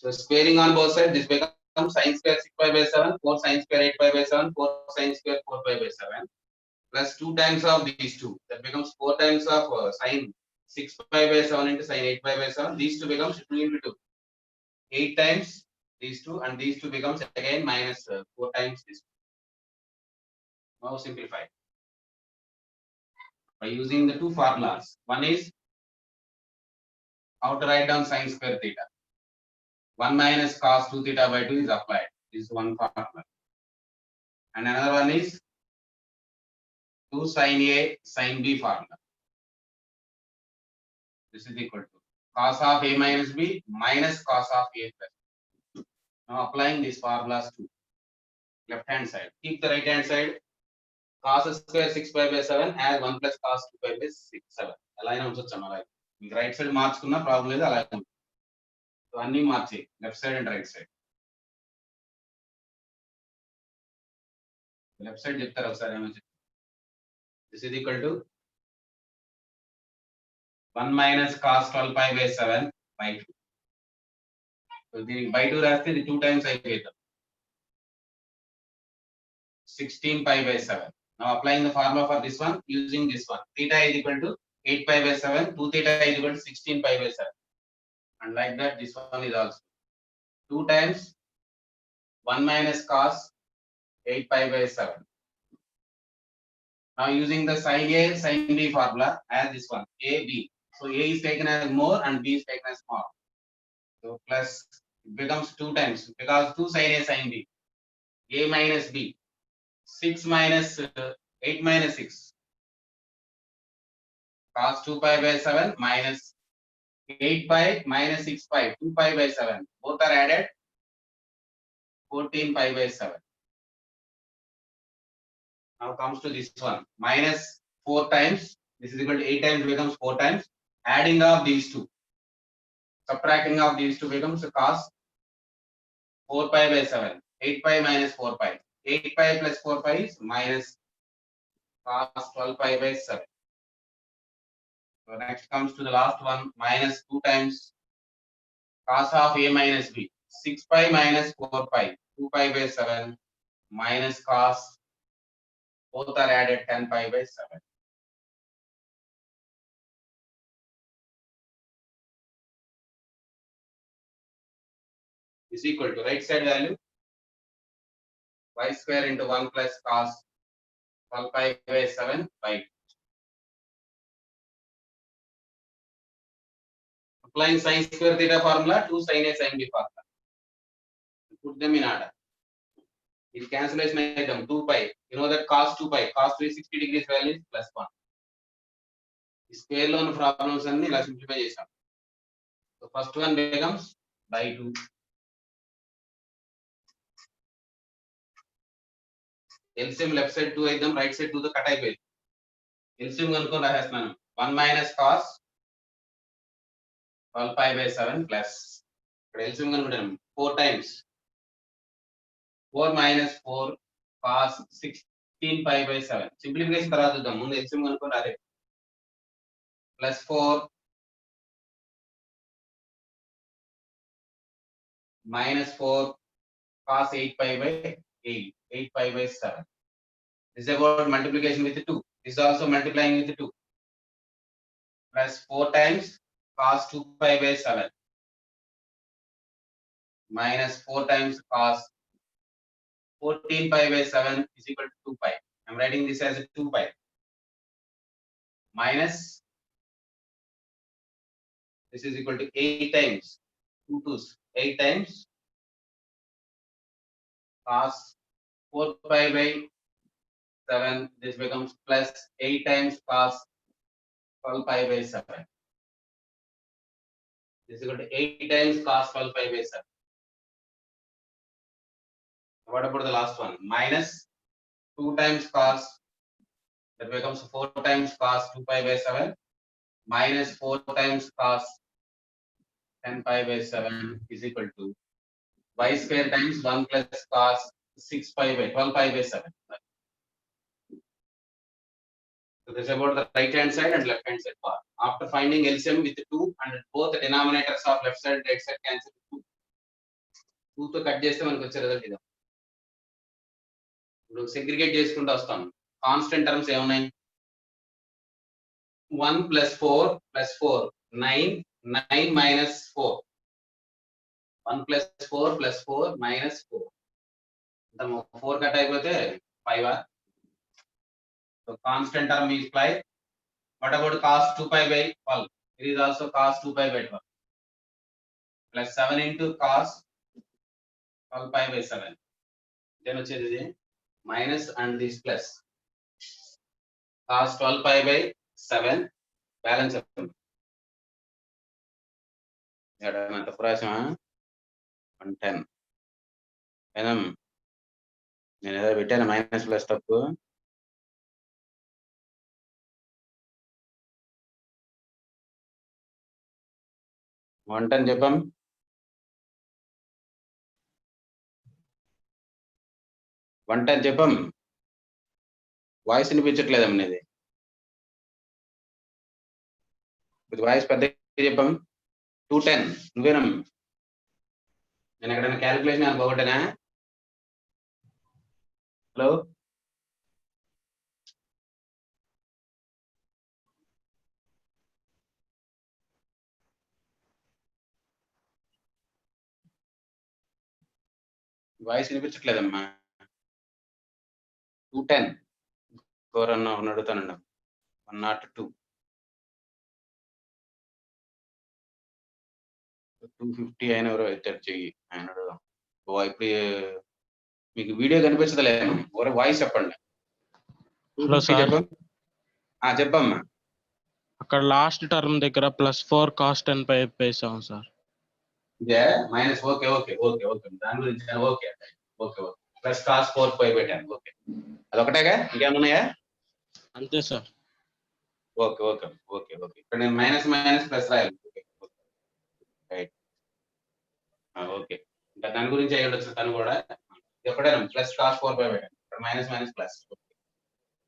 So squaring on both sides, this becomes sin square 6 pi by 7, 4 sin square 8 pi by 7, 4 sin square 4 pi by 7, plus 2 times of these two. That becomes 4 times of sin 6 pi by 7 into sin 8 pi by 7. These two becomes 2 into 2. 8 times these two, and these two becomes again minus 4 times this. Now simplify by using the two formulas. One is how to write down sin square theta. 1 minus cos 2 theta by 2 is applied. This is one formula. And another one is 2 sin A sin B formula. This is equal to cos of A minus B minus cos of A plus. Now applying these formulas to left hand side. Keep the right hand side. Cos square 6 pi by 7 as 1 plus cos 2 pi by 6 7. అలానే ఉంచొచ్చు అలాగే. మీకు right side మార్చుకున్న problem లేదు అలాగే ఉంటుంది. So అన్ని మార్చి left side and right side. Left side చెప్తారు ఒకసారి ఏమో చెప్తారు. This is equal to 1 minus cos 12 pi by 7 by 2. So దీనికి by 2 రాస్తే ఇది 2 times అయిపోతుంది. 16 pi by 7. Now applying the formula for this one using this one. Theta is equal to 8 pi by 7. 2 theta is equal to 16 pi by 7. And like that, this one is also 2 times 1 minus cos 8 pi by 7. Now using the sin A, sin B formula as this one, A, B. So A is taken as more and B is taken as small. So plus it becomes 2 times because 2 sin A, sin B. A minus B. 6 minus 8 minus 6. Cos 2 pi by 7 minus 8 pi minus 6 pi. 2 pi by 7. Both are added. 14 pi by 7. Now comes to this one. Minus 4 times. This is equal to 8 times becomes 4 times. Adding of these two. Subtracting of these two becomes cos 4 pi by 7. 8 pi minus 4 pi. 8 pi plus 4 pi is minus cos 12 pi by 7. So next comes to the last one. Minus 2 times cos of A minus B. 6 pi minus 4 pi. 2 pi by 7 minus cos. Both are added 10 pi by 7. Is equal to right side value y square into 1 plus cos 12 pi by 7 by 2. Applying sin square theta formula to sin A sin B formula. Put them in order. In cancellation item 2 pi. You know that cos 2 pi, cos 360 degrees value is plus 1. The square loan problems and the simplify chesam. So first one becomes by 2. LCM left side 2 aidam, right side 2 the cut అయిపోయింది. LCM కనుక్కొని రాసేస్తున్నాను. 1 minus cos 12 pi by 7 plus ఇక్కడ LCM కనుక్కుంటాను 4 times 4 minus 4 cos 16 pi by 7. Simplification తర్వాత చూద్దాం. ముందు LCM కనుక్కొని రాలే. Plus 4 minus 4 cos 8 pi by 8. 8 pi by 7. This is about multiplication with 2. This is also multiplying with 2. Plus 4 times cos 2 pi by 7. Minus 4 times cos 14 pi by 7 is equal to 2 pi. I am writing this as a 2 pi. Minus this is equal to 8 times 2 2's 8 times cos 4 pi by 7. This becomes plus 8 times cos 12 pi by 7. This is equal to 8 times cos 12 pi by 7. What about the last one? Minus 2 times cos, that becomes 4 times cos 2 pi by 7. Minus 4 times cos 10 pi by 7 is equal to y square times 1 plus cos 6 pi by 12 pi by 7. So this is about the right hand side and left hand side part. After finding LCM with 2 and both the denominators of left side and right side cancel 2. 2 తో cut చేస్తే మనకు వచ్చే result ఇది. ఇప్పుడు segregate చేసుకుంటూ వస్తాం. Constant terms ఏమున్నాయి? 1 plus 4 plus 4 9 9 minus 4 1 plus 4 plus 4 minus 4 the 4 cut అయిపోతే 5 so constant term is 5. What about cos 2 pi by 12? It is also cos 2 pi by 12 plus 7 into cos 12 pi by 7 then వచ్చేది minus and this plus cos 12 pi by 7 balance ఎంత ప్రాసమా 110 ఏనం నేను ఏదో పెట్టాను minus plus తప్పు వంటని చెప్పాం వంట అని చెప్పాం వాయిస్ వినిపించట్లేదమ్మా ఇది వాయిస్ పెద్ద చెప్పాం 210 నువ్వేనమ్మా నేను ఎక్కడైనా క్యాలిక్యులేషన్ అని బాగుంటేనా హలో వాయిస్ వినిపించట్లేదమ్మా 210 ఎవరన్నా అడుగుతానండి 102 250 అయిన ఎవరో ఎత్తాడు చెయ్యి ఆయన అడుగుదాం ఇప్పుడు మీకు వీడియో కనిపించదలేదు ఎవరో వాయిస్ చెప్పండి హలో సార్ చెప్పమ్మా అక్కడ లాస్ట్ టర్మ్ దగ్గర +4 cos 10 పై వేసాం సార్ ఇదే minus okay okay okay okay దాని గురించి okay okay okay plus cos 4 పై పెట్టాను ఓకే అదొకటేగా ఇంకేమైనా ఉన్నాయా అంతే sir okay okay okay okay ఇక్కడ నేను మైనస్ మైనస్ ప్లస్ రాయాలి ఓకే రైట్ ఓకే ఇంకా దాని గురించి అయ్యి ఉండొచ్చు తను కూడా ఎప్పుడైనా ప్లస్ కాస్ 4 పై పెట్టాను ఇక్కడ మైనస్ మైనస్ ప్లస్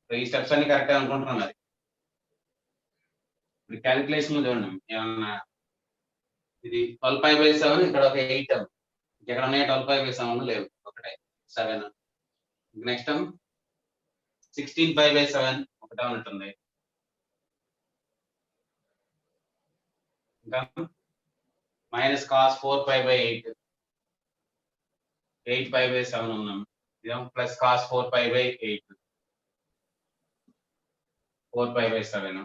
ఈ స్టెప్స్ అన్ని కరెక్ట్ అనుకుంటున్నాను మరి ఇప్పుడు క్యాలిక్యులేషన్ చూడండి ఏమన్నా ఇది 12 pi by 7 ఇక్కడ ఒక 8 ఇక్కడ ఉన్నాయి 12 pi by 7 లేవు ఒకటే 7 నెక్స్ట్ 16 pi by 7 ఒకటే ఉంటుంది ఇంకా minus cos 4 pi by 8 8 pi by 7 ఉన్నాం ఇదేమో plus cos 4 pi by 8 4 pi by 7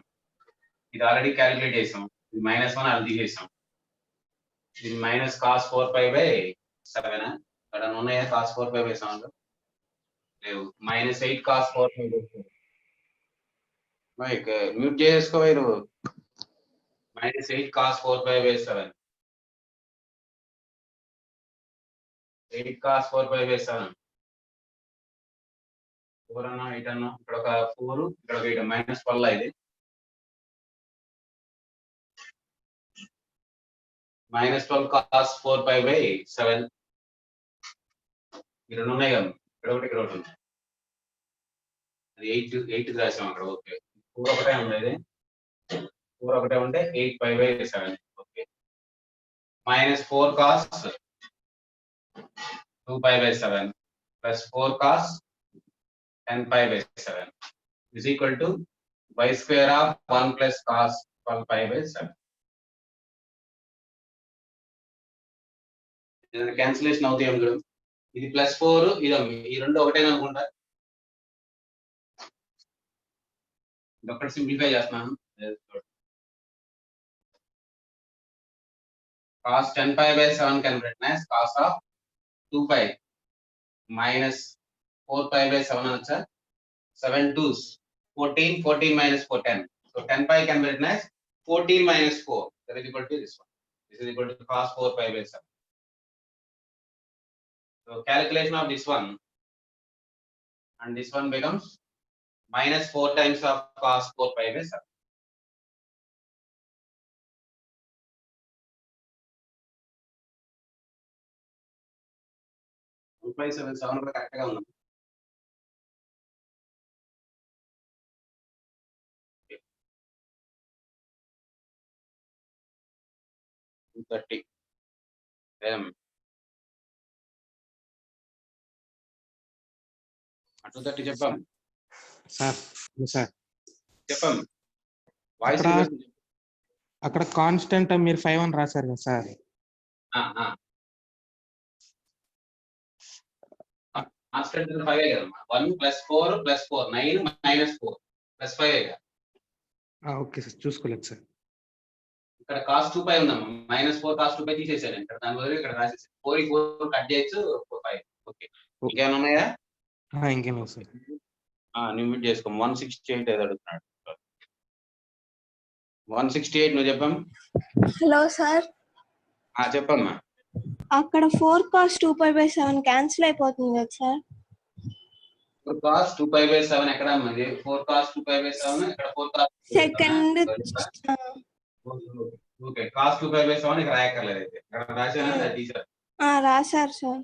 ఇది ఆల్రెడీ క్యాలిక్యులేట్ చేసాం ఇది -1 అది తీసేసాం ఇది మైనస్ cos 4 pi by 7 ఇక్కడ ఉన్నాయా cos 4 pi by 7 లేవు -8 cos 4 pi by 7 mic mute చేసుకో మీరు -8 cos 4 pi by 7 8 cos 4 pi by 7 4 అన్నా 8 అన్నా ఇక్కడ ఒక 4 ఇక్కడ ఒక 8 -12 ఇది -12 cos 4 pi by 7 ఈ రెండు ఉన్నాయి కదా ఇక్కడ ఒకటి ఉంది అది 8 రాసాం అక్కడ ఓకే 4 ఒకటే ఉంది ఇది 4 ఒకటే ఉంటే 8 pi by 7 okay -4 cos 2 pi by 7 plus 4 cos 10 pi by 7 is equal to y square of 1 plus cos 12 pi by 7 cancellation అవుతాయి ఏం చూడు ఇది +4 ఇది ఈ రెండు ఒకటేనా అనుకుంటా ఒకటి సింప్లిఫై చేస్తున్నాను cos 10 pi by 7 can be written as cos of 2 pi minus 4 pi by 7 answer 7 2s 14 14 minus 4 10 so 10 pi can be written as 14 minus 4 that is equal to this one this is equal to cos 4 pi by 7 so calculation of this one and this one becomes minus 4 times of cos 4 pi by 7 7 కూడా correct గా ఉంది 230 230 చెప్పాం sir sir చెప్పాం voice అక్కడ constant మీరు 5 అని రాశారు కదా సార్. కాన్స్టెంట్ 5 కదమ్మా. 1 + 4 + 4 9 - 4 + 5 కదా. ఓకే సార్, చూసుకోలేదు సార్. ఇక్కడ cos 2π ఉందమ్మా. -4 cos 2π తీసేసాను ఇక్కడ. దాని బదులు ఇక్కడ రాసేసి 4 ఈ 4 కట్ చేయొచ్చు. 5. ఓకే, ఇంకేమైనా ఉన్నాయా? ఇంకేం లేదు సార్. నువ్వు మ్యూట్ చేసుకో. 168 ఏదో అడుగుతున్నాడు. 168 నువ్వు చెప్పమ్మా. హలో సార్, చెప్పమ్మా. అక్కడ 4 cos 2π/7 క్యాన్సిల్ అయిపోతుంది కదా సార్. 4 cos 2π/7 ఎక్కడ ఉంది? 4 cos 2π/7 ఇక్కడ 4 cos సెకండ్ ఓకే, cos 2π/7 ఇక్కడ రాయక్కర్లేదు. అయితే ఇక్కడ రాశాను అది తీసారు. రాశారు సార్.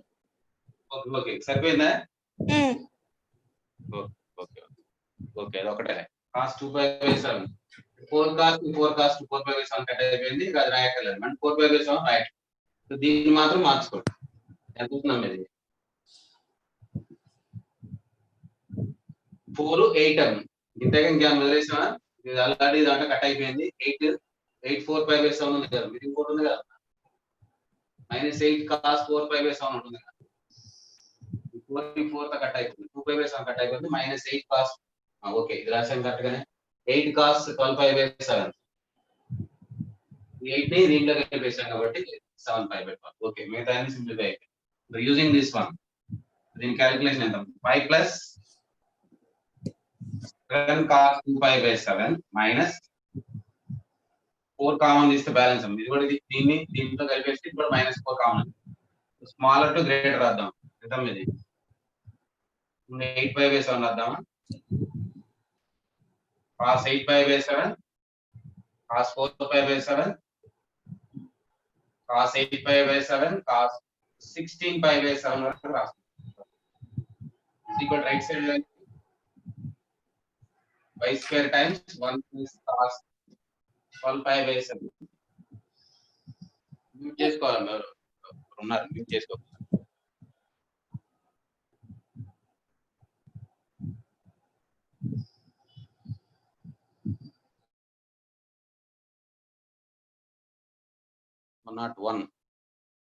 ఓకే సరిపోయిందా? ఉమ్. ఓకే ఓకే, అది ఒకటే. cos 2π/7 4 cos 4π/7 కట్ అయిపోయింది. ఇంకా అది రాయక్కర్లేదు. మనం 4π/7 రాయట్లేదు. సో దీన్ని మాత్రం మార్చుకోండి. ఎంత అవుతున్నాం ఇది? 4 8 అమ్మ. ఇంతగా ఇంకేమైనా వదిలేసామా? ఇది ఆల్రెడీ దాంట్లో కట్ అయిపోయింది. 8 4π/7 ఉంది కదా. ఇది ఇంకోటి ఉంది కదా, -8 cos 4π/7 ఉంటుంది కదా. 4 తో కట్ అయిపోయింది. 2π/7 కట్ అయిపోయింది. -8 cos. ఓకే, ఇది రాసాను కరెక్ట్ గానే. 8 cos 12π/7. ఈ 8 ని దీంట్లో కలిపేసాం కాబట్టి 7π/12. ఓకే, మిగతా అన్ని సింప్లిఫై అయిపోయింది. యూజింగ్ దిస్ వన్, దీని క్యాలిక్యులేషన్ ఎంత? 5 + 7 cos 2π/7 -4 కామన్ తీస్తే బ్యాలెన్స్ ఉంది. ఇది కూడా దీంట్లో కలిపేస్తే ఇప్పుడు -4 కామన్. స్మాలర్ టు గ్రేటర్ రాద్దాం. ఎంత ఇది? 8π/7 రాద్దామా? cos 8π/7 cos 4π/7 cos 8π/7 cos 16π/7 వరకు రాస్తాం. Right side y² times 1 + cos 12π/7. Mute చేసుకోవాలి. మీరు ఉన్నారు, మ్యూట్ చేసుకో.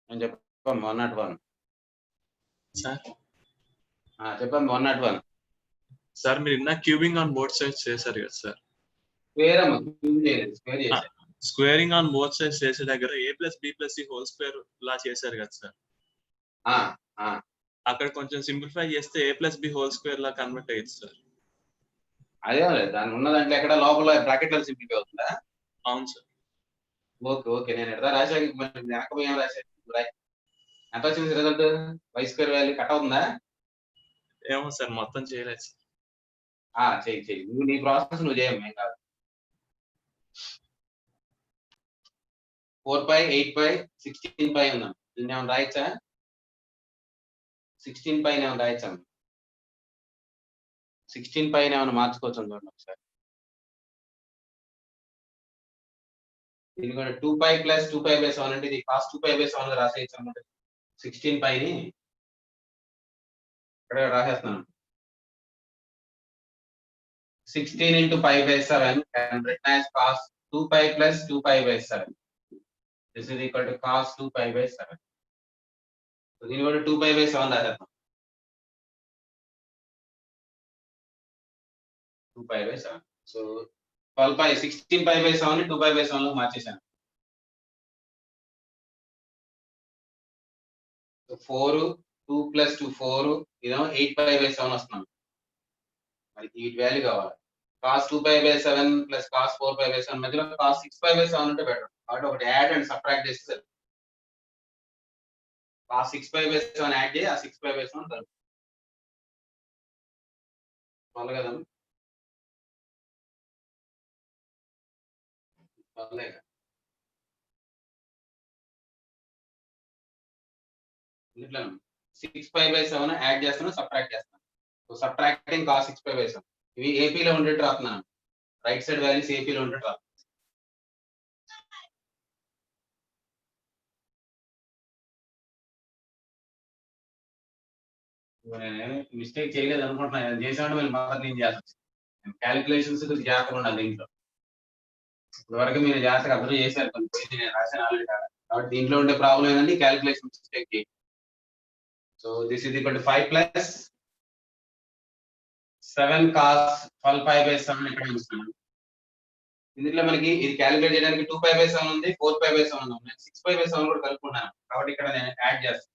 నేను చెప్పాను 101. సార్ చెప్పండి 101. సార్ మీరు ఇందాక క్యూబింగ్ ఆన్ బోత్ సైడ్స్ చేశారు కదా సార్. స్క్వేర్ అమ్మ, క్యూబ్ చేయలేదు, స్క్వేర్ చేశారు. స్క్వేరింగ్ ఆన్ బోత్ సైడ్స్ చేసే దగ్గర a + b + c whole square లా చేశారు కదా సార్. అక్కడ కొంచెం సింప్లిఫై చేస్తే a + b whole square law convert అయ్యింది సార్. అదే దాని ఉన్న దాంట్లో ఎక్కడ లోపల బ్రాకెట్ లో సింప్లిఫై అవుతుందా? అవును సార్. ఓకే ఓకే, నేను ఎక్కడ రాశాను వెనకపోయాం రాశాను. ఎంత వచ్చింది రిజల్ట్? y² వాల్యూ కట్ అవుతుందా? ఏమో సార్, మొత్తం చేయలేదు సార్. చెయ్యి నువ్వు నీ ప్రాసెస్ నువ్వు చేయమ్మా, ఏం కాదు. 4π 8π 16π ఉందాం. దీన్ని ఏమైనా రాయచ్చా? 16π ఏమైనా రాయచ్చా? 16π ఏమైనా మార్చుకోవచ్చు చూడండి ఒకసారి. దీని కూడా 2π + 2π/7 అంటే ఇది cos 2π/7 రాసేయచ్చు అనమాట. 16πని ఇక్కడ రాసేస్తున్నాను. 16 × π/7 can written as cos 2π + 2π/7. This is equal to cos 2π/7. So దీని కూడా 2π/7 రాసేస్తాం. 2π/7. సో 12π 16π/7 ని 2π/7 లో మార్చేసాను. 4 2 + 2 4 ఇదేమో 8π/7 వస్తున్నాం. మరి ఈ వాల్యూ కావాలి. cos 2π/7 + cos 4π/7 మధ్యలో cos 6π/7 ఉంటే బెటర్. కాబట్టి ఒకటి యాడ్ అండ్ సబ్ట్రాక్ట్ చేస్తే సరే. cos 6π/7 యాడ్ చేయి, ఆ 6π/7 కలుపు. వల్ల కదా ఇట్లా 6π/7 యాడ్ చేస్తాను, సబ్ట్రాక్ట్ చేస్తాను. So subtracting cos 6π/7. ఇవి ఏపీలో ఉండేట్టు రాస్తున్నాను. రైట్ సైడ్ వాల్యూస్ ఏపీలో ఉండేట్టు రాస్తున్నాను. నేను మిస్టేక్ చేయలేదు అనుకుంటున్నాను. చేసామంటే మళ్ళీ మొదటి నుంచి చేయాల్సి వచ్చింది. క్యాలిక్యులేషన్స్ జాగ్రత్తగా ఉండాలి దీంట్లో. ఇప్పటివరకు మీరు జాగ్రత్తగా అబ్జర్వ్ చేశారు కొన్ని పేజీ నేను రాశాను ఆల్రెడీ కాబట్టి దీంట్లో ఉండే ప్రాబ్లం ఏంటంటే calculation mistake. So this is equal to 5 plus 7 cos 12π/7 ఇక్కడ ఇస్తున్నాను. ఇందులో మనకి ఇది క్యాలిక్యులేట్ చేయడానికి 2π/7 ఉంది, 4π/7 ఉంది. నేను 6π/7 కూడా కలుపుకున్నాను కాబట్టి ఇక్కడ నేను యాడ్ చేస్తాను.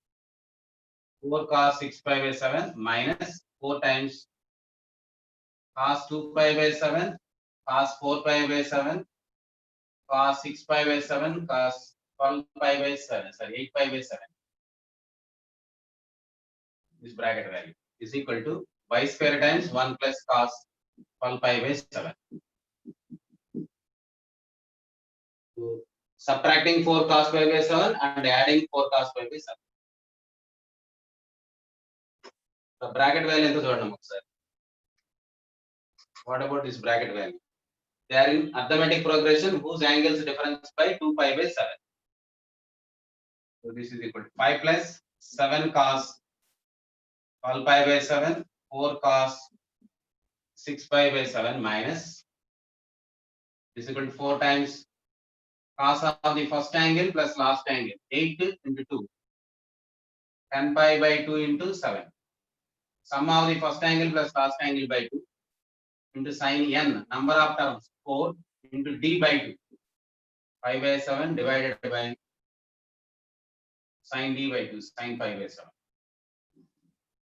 4 cos 6π/7 minus 4 times cos 2π/7 cos 4π/7 cos 6π/7 cos 12π/7 sorry 8π/7. This bracket value is equal to y square times 1 plus cos 12π/7. So, subtracting 4 cos π/7 and adding 4 cos π/7. The bracket value ఎంత చూడండి ఒకసారి. What about this bracket value? They are in arithmetic progression whose angles difference by 2π/7. So this is equal to 5 plus 7 cos 12π/7, 4 cos 6π/7 minus this is equal to 4 times cos of the first angle plus last angle 8 into 2 10π/2 into 7. Sum of the first angle plus last angle by 2 into sin n number of terms 4 into d by 2 5/7 divided by sin d by 2 sin π/7.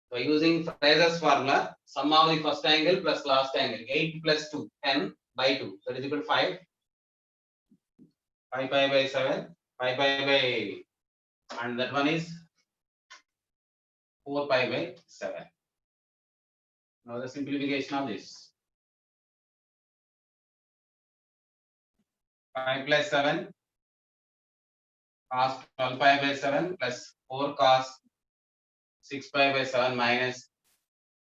So using Fraser's formula, sum of the first angle plus last angle 8 plus 2 10/2 that is equal to 5 5π/7 and that one is 4π/7. Now the simplification of this 5 plus 7 cos 12π/7 plus 4 cos 6π/7 minus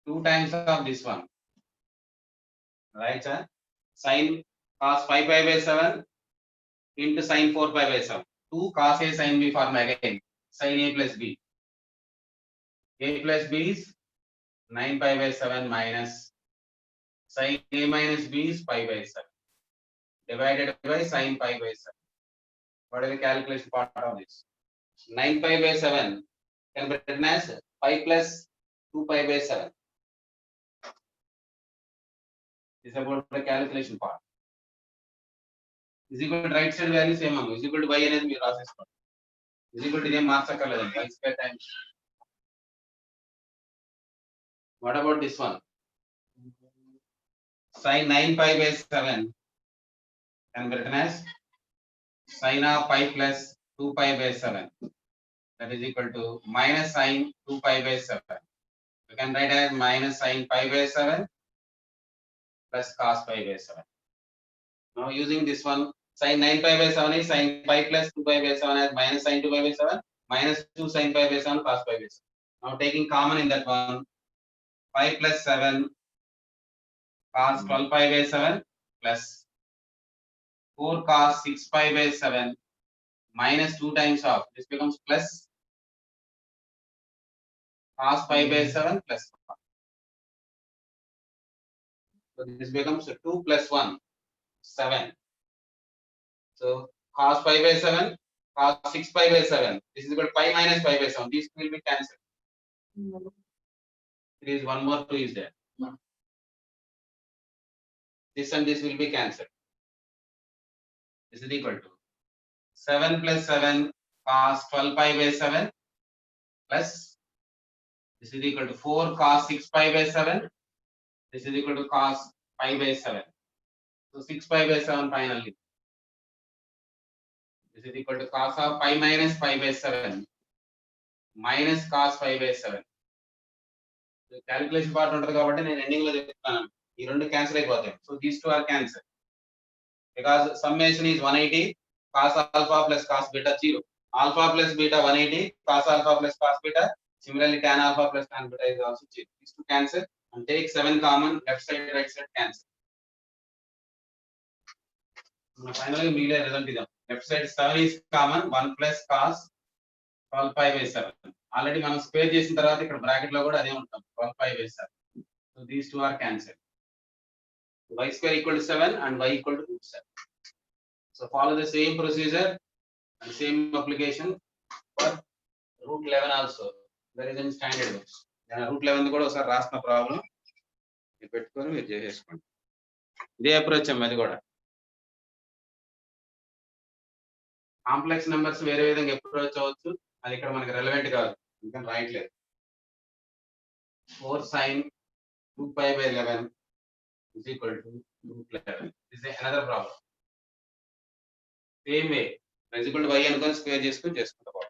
2 times of this one, right sir? Sin cos 5π/7 into sin 4π/7. 2 cos a sin b form again, sin a plus b. A plus b is 9π/7 minus sin a minus b is π/7 divided by sin π/7. What is the calculation part of this? 9π/7 can be written as 5 plus 2π/7. This is about the calculation part. Is equal to right side value same is equal to y అనేది మీరు రాసేసుకోండి. Is equal to ఇదేం మార్చక్కర్లేదండి y square times. What about this one? Sin 9π/7 can be written as sin of pi plus 2π/7. That is equal to minus sin 2π/7. You can write as minus sin π/7 plus cos π/7. Now using this one, sin 9π/7 is sin pi plus 2π/7 as minus sin 2π/7 minus 2 sin π/7 cos π/7. Now taking common in that one, 5 plus 7 cos 12π/7 plus 4 cos 6π/7 minus 2 times of this becomes plus cos π/7 plus 1. So this becomes 2 plus 1 7. So cos π/7 cos 6π/7 this is equal to pi minus π/7. These will be cancelled. There is one more 2 is there. This and this will be cancelled. This is equal to 7 plus 7 cos 12π/7 plus this is equal to 4 cos 6π/7. This is equal to cos π/7. So 6π/7 finally. This is equal to cos of pi minus π/7 minus cos π/7. So calculation part ఉంటుంది కాబట్టి నేను ending లో చెప్తాను. ఈ రెండు cancel అయిపోతాయి. So these two are cancelled. Because summation is 180 cos alpha plus cos beta 0. Alpha plus beta 180 cos alpha plus cos beta. Similarly tan alpha plus tan beta is also 0. These two cancel and take 7 common, left side right side cancel. Finally మిగిలే result ఇద్దాం. Left side 7 is common, 1 plus cos 12π/7. Already మనం square చేసిన తర్వాత ఇక్కడ bracket లో కూడా అదే ఉంటాం 12π/7. So these two are cancelled. Y square equal to 7 and y equal to √7. So follow the same procedure and same application for root 11 also. There is a standard books. Root 11 కూడా ఒకసారి రాసిన problem మీరు పెట్టుకొని మీరు చేసేసుకోండి. ఇదే approach అది కూడా. కాంప్లెక్స్ నెంబర్స్ వేరే విధంగా అప్రోచ్ అవ్వచ్చు, అది ఇక్కడ మనకి రెలవెంట్ కాదు, ఇంకా రాయట్లేదు. 4 sin 2π/11 is equal to root 11. This is another problem. Same way, is equal to y అనుకొని స్క్వేర్ చేసుకొని చేసుకుంటాం.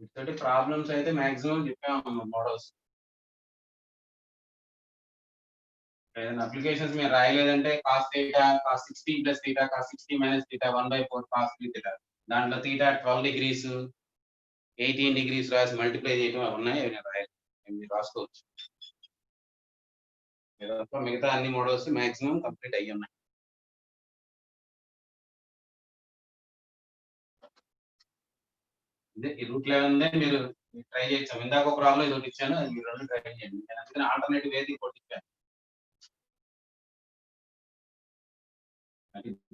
ఇటువంటి ప్రాబ్లమ్స్ అయితే మాక్సిమం చెప్పాము మోడల్స్. ఏదైనా అప్లికేషన్స్ మీరు రాయలేదంటే cos θ, cos 60 + θ, cos 60 - θ 1/4 cos 3θ, దాంట్లో θ 12 degrees 18 degrees రాసి మల్టిప్లై చేయడం అవి ఉన్నాయి, అవి నేను రాయాలి, మీరు రాసుకోవచ్చు. మిగతా అన్ని మోడల్స్ మాక్సిమం కంప్లీట్ అయ్యి ఉన్నాయి. ఇదే ఈ రూట్ 11 మీరు ట్రై చేయొచ్చు. ఇందాక ఒక ప్రాబ్లం ఇది ఒకటి ఇచ్చాను, అది మీరు రెండు ట్రై చేయండి. నేను అందుకని ఆల్టర్నేటివ్ ఏది ఒకటి ఇచ్చాను,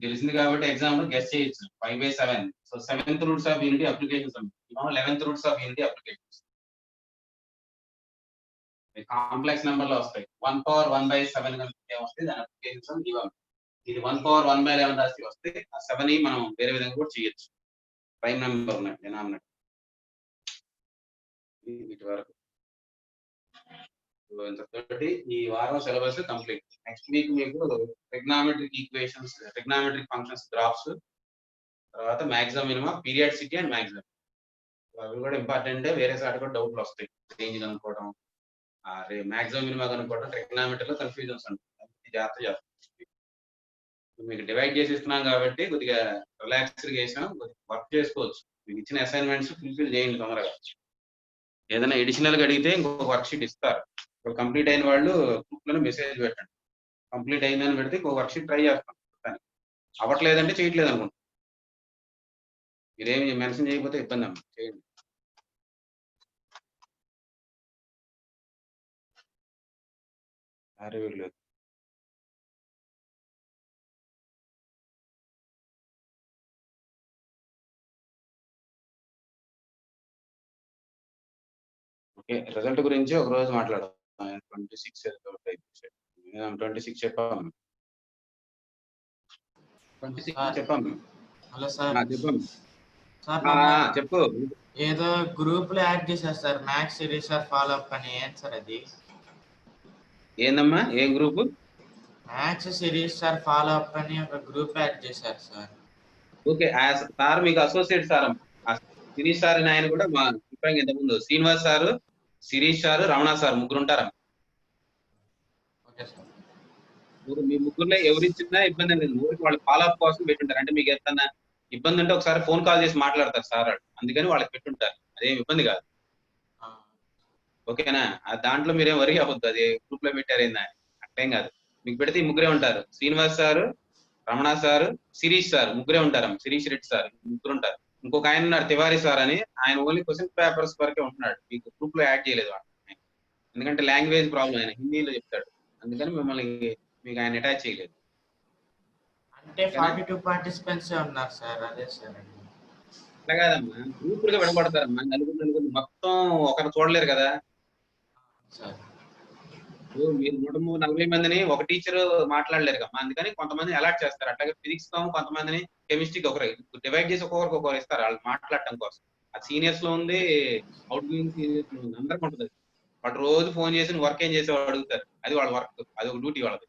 తెలిసింది కాబట్టి ఎగ్జాంపుల్ గెస్ చేయొచ్చు. 5/7. So 7th roots of unity applications, 11th roots of unity applications complex number లో వస్తాయి. 1 power 1/7 కనుక వస్తాయి దాని అప్లికేషన్స్ ఇవ్వాలి. ఇది 1 power 1/11 రాసి వస్తే ఆ 7 మనం వేరే విధంగా కూడా చేయొచ్చు. ప్రైమ్ నెంబర్ ఉన్నాయి డినామినేటర్. వీటి వరకు ఇంతతోటి ఈ వారం సిలబస్ కంప్లీట్. నెక్స్ట్ వీక్ మీకు trigonometric equations, trigonometric functions graphs, తర్వాత maximum minimum, periodicity and maximum, అవి కూడా ఇంపార్టెంట్. వేరే సార్ కూడా డౌట్లు వస్తాయి, రేంజ్ కనుక్కోవడం, మాక్సిమం మినిమం కనుక్కోవడం, ట్రిగ్నామెట్రీలో కన్ఫ్యూజన్స్ ఉంటాయి, జాగ్రత్త చేస్తాం. మీకు డివైడ్ చేసి ఇస్తున్నాం కాబట్టి కొద్దిగా రిలాక్స్డ్ చేసాం, వర్క్ చేసుకోవచ్చు. మీకు ఇచ్చిన అసైన్మెంట్స్ ఫుల్ఫిల్ చేయండి తొందరగా. ఏదైనా ఎడిషనల్ గా అడిగితే ఇంకొక వర్క్ షీట్ ఇస్తారు. కంప్లీట్ అయిన వాళ్ళు గ్రూప్ లో మెసేజ్ పెట్టండి, కంప్లీట్ అయిందని పెడితే ఇంకొక వర్క్ షీట్ ట్రై చేస్తాం. అవ్వట్లేదంటే చేయట్లేదు అనుకుంటా, మీరేమి మెన్షన్ చేయకపోతే ఇబ్బంది అమ్మా, చేయండి. లేదు ఓకే, రిజల్ట్ గురించి ఒక రోజు మాట్లాడదాం. 26 చెప్పాము, 26 చెప్పాము. Hello sir. చెప్పాము సార్ చెప్పు. ఏదో గ్రూప్ లో యాడ్ చేశారు sir, maths series sir follow up అని. ఏం సార్ అది? ఏందమ్మా ఏం group? Maths series sir follow up అని ఒక గ్రూప్ యాడ్ చేశారు సార్. ఓకే, సార్ మీకు అసోసియేట్ సార్ శిరీష్ సార్ అని ఆయన కూడా మా ఇంతకుముందు Srinivas sir, Shirish sir, Ramana sir ముగ్గురు ఉంటారు. మీ ముగ్గురులో ఎవరిచ్చినా ఇబ్బంది లేదు, ఊరికి వాళ్ళు ఫాలో అప్ కోసం పెట్టుంటారు. అంటే మీకు ఏదన్నా ఇబ్బంది ఉంటే ఒకసారి ఫోన్ కాల్ చేసి మాట్లాడతారు సార్, అందుకని వాళ్ళకి పెట్టుంటారు, అదేం ఇబ్బంది కాదు. ఓకేనా? దాంట్లో మీరేం వరి అవ్వద్దు, అది గ్రూప్ లో పెట్టారేందా అట్టేం కాదు. మీకు పెడితే ఈ ముగ్గురే ఉంటారు, Srinivas sir, Ramana sir, Shirish sir ముగ్గురే ఉంటారు. శిరీష్ రెడ్డి సార్ ముగ్గురు ఉంటారు. ఇంకొక ఆయన ఉన్నారు తివారీ సార్ అని, ఆయన ఓన్లీ క్వశ్చన్ పేపర్స్ వరకే ఉంటున్నాడు, మీకు గ్రూప్ లో యాడ్ చేయలేదు. ఎందుకంటే లాంగ్వేజ్ ప్రాబ్లం, ఆయన హిందీలో చెప్తాడు, అందుకని మిమ్మల్ని మీకు ఆయన అటాచ్ చేయలేదు. అంటే 42 పార్టిసిపెంట్స్ ఉన్నారు సార్. అదే సార్. అట్లా కాదమ్మా, గ్రూపులుగా విడబడతారమ్మా, నలుగురు మొత్తం ఒకరు చూడలేరు కదా. మీరు 140 మందిని ఒక టీచర్ మాట్లాడలేరు కదా, అందుకని కొంతమంది అలాట్ చేస్తారు. అట్లాగే ఫిజిక్స్ కొంతమందిని, కెమిస్ట్రీకి ఒకరు డివైడ్ చేసి ఒక్కొక్కరికి ఒకరు ఇస్తారు వాళ్ళు మాట్లాడటం కోసం. అది సీనియర్స్ లో ఉంది, అవుట్ గోయింగ్ సీనియర్స్ లో ఉంది, అందరికి ఉంటుంది. వాళ్ళు రోజు ఫోన్ చేసి వర్క్ ఏం చేసేవాళ్ళు అడుగుతారు, అది వాళ్ళ వర్క్, అది ఒక డ్యూటీ వాళ్ళది.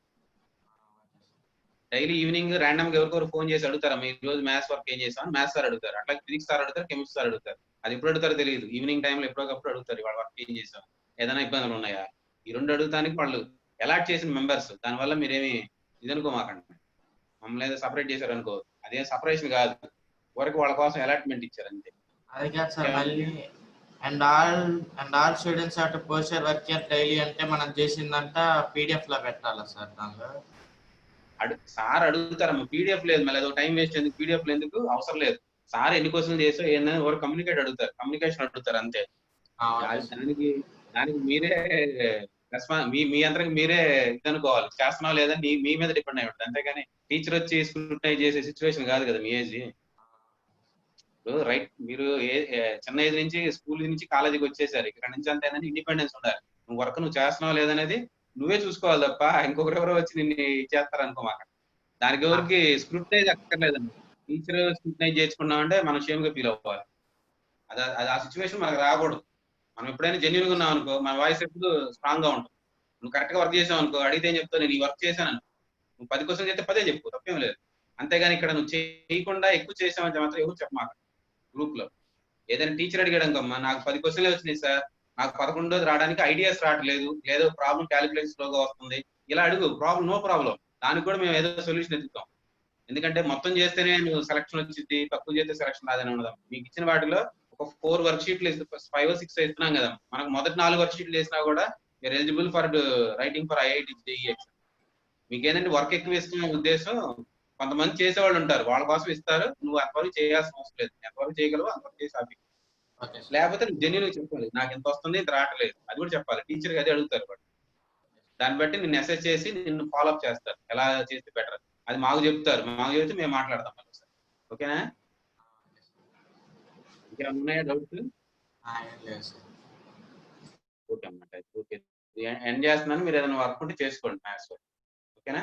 డైలీ ఈవినింగ్ ర్యాండమ్ గా ఎవరికొరు ఫోన్ చేసి అడుగుతారా ఈ రోజు మ్యాథ్స్ వర్క్ ఏం చేసామని మ్యాథ్స్ సార్ అడుగుతారు, అట్లా ఫిజిక్స్ సార్ అడుగుతారు, కెమిస్ట్రీ సార్ అడుగుతారు. అది ఎప్పుడు అడుగుతారో తెలియదు, ఈవినింగ్ టైంలో ఎప్పటికప్పుడు అడుగుతారు వాళ్ళ వర్క్ ఏం చేసాం, ఏదైనా ఇబ్బందులు ఉన్నాయా. ఈ రెండు అడుగుతానికి వాళ్ళు అలాట్ చేసిన మెంబర్స్, దానివల్ల మీరేమి ఇది అనుకోమాకండి, మమ్మల్ని ఏదో సపరేట్ చేశారు అనుకో, అదేం సపరేషన్ కాదు, వరకు వాళ్ళ కోసం అలాట్మెంట్ ఇచ్చారు అంతే. అది కాదు సార్, మళ్ళీ అండ్ ఆల్ స్టూడెంట్స్ అటు పోస్టర్ వర్క్ డైలీ అంటే మనం చేసిందంట పీడిఎఫ్ లో పెట్టాలా సార్? దానిలో సార్ అడుగుతారమ్మా, పీడిఎఫ్ లేదు, మళ్ళీ ఏదో టైం వేస్ట్ ఎందుకు, పీడిఎఫ్ ఎందుకు అవసరం లేదు. సార్ ఎన్ని క్వశ్చన్లు చేసో ఏందని ఎవరు కమ్యూనికేషన్ అడుగుతారు అంతే. దానికి మీరే మీ అంతరికి మీరే ఇది అనుకోవాలి, చేస్తున్నావు లేదా మీ మీద డిపెండ్ అయి ఉంటుంది. అంతేగాని టీచర్ వచ్చి స్క్రూటనైజ్ చేసే సిచ్యువేషన్ కాదు కదా మీ ఏజ్. రైట్, మీరు చిన్న ఏజ్ నుంచి స్కూల్ నుంచి కాలేజీకి వచ్చేసారు, ఇక్కడ నుంచి అంత ఏంటంటే ఇండిపెండెన్స్ ఉండాలి. నువ్వు వర్క్ నువ్వు చేస్తున్నావు లేదనేది నువ్వే చూసుకోవాలి తప్ప ఇంకొకరు ఎవరో వచ్చి నిన్ను చేస్తారు అనుకోమాక. దానికి ఎవరికి స్క్రూటనైజ్ అక్కర్లేదండి. టీచర్ స్క్రూటనైజ్ చేసుకున్నామంటే మనం షేమ్ గా ఫీల్ అవ్వాలి. అది ఆ సిచ్యువేషన్ మనకు రాకూడదు. మనం ఎప్పుడైనా జెన్యున్ గా ఉన్నాం అనుకో, మన వాయిస్ ఎప్పుడు స్ట్రాంగ్ గా ఉంటుంది. నువ్వు కరెక్ట్ గా వర్క్ చేసావు అనుకో, అడిగితే ఏం చెప్తావు, నేను ఈ వర్క్ చేశాను. నువ్వు 10 క్వశ్చన్ చేస్తే 10 చెప్పు, తప్పేం లేదు. అంతేగాని ఇక్కడ నువ్వు చేయకుండా ఎక్కువ చేసావంటే మాత్రం ఎవరు చెప్పమాక. గ్రూప్ లో ఏదైనా టీచర్ అడిగాడు అనుకోమ్మా, నాకు 10 క్వశ్చన్లే వచ్చినాయి సార్, నాకు 11వ రావడానికి ఐడియాస్ రావట్లేదు, లేదో ప్రాబ్లం క్యాలిక్యులేషన్ లోగా వస్తుంది, ఇలా అడుగు. ప్రాబ్లం నో ప్రాబ్లం, దానికి కూడా మేము ఏదో సొల్యూషన్ ఎత్తుతాం. ఎందుకంటే మొత్తం చేస్తేనే నువ్వు సెలక్షన్ వచ్చింది, తక్కువ చేస్తే సెలక్షన్ రాదని ఉండదు. మీకు ఇచ్చిన వాటిలో ఒక 4 వర్క్ షీట్లు 5 or 6 ఇస్తున్నాం కదా, మనకు మొదటి 4 వర్క్ షీట్లు వేసినా కూడా మీరు eligible for writing for IIT JEE exam. మీకు ఏంటంటే వర్క్ ఎక్కువ ఇస్తున్న ఉద్దేశం, కొంతమంది చేసేవాళ్ళు ఉంటారు, వాళ్ళ కోసం ఇస్తారు. నువ్వు అంతవరకు చేయాల్సిన అవసరం లేదు, ఎంతవరకు చేయగలవు అంతవరకు చేసి ఆపి. లేకపోతే నువ్వు జెన్యున్ చెప్పాలి, నాకు ఎంత వస్తుంది ఇంత రావట్లేదు, అది కూడా చెప్పాలి. టీచర్కి అదే అడుగుతారు వాడు. దాన్ని బట్టి నిన్ను అసెస్ చేసి నిన్ను ఫాలోఅప్ చేస్తారు, ఎలా చేస్తే బెటర్ అది మాకు చెప్తారు. మాకు చెప్తే మేము మాట్లాడతాం మళ్ళీ సార్. ఓకేనా? ఇంకా ఉన్నాయా డౌట్స్? ఓకే అన్నమాట. ఓకే, ఎండ్ చేస్తున్నాను. మీరు ఏదైనా వర్క్ ఉంటే చేసుకోండి మ్యాథ్స్. ఓకేనా?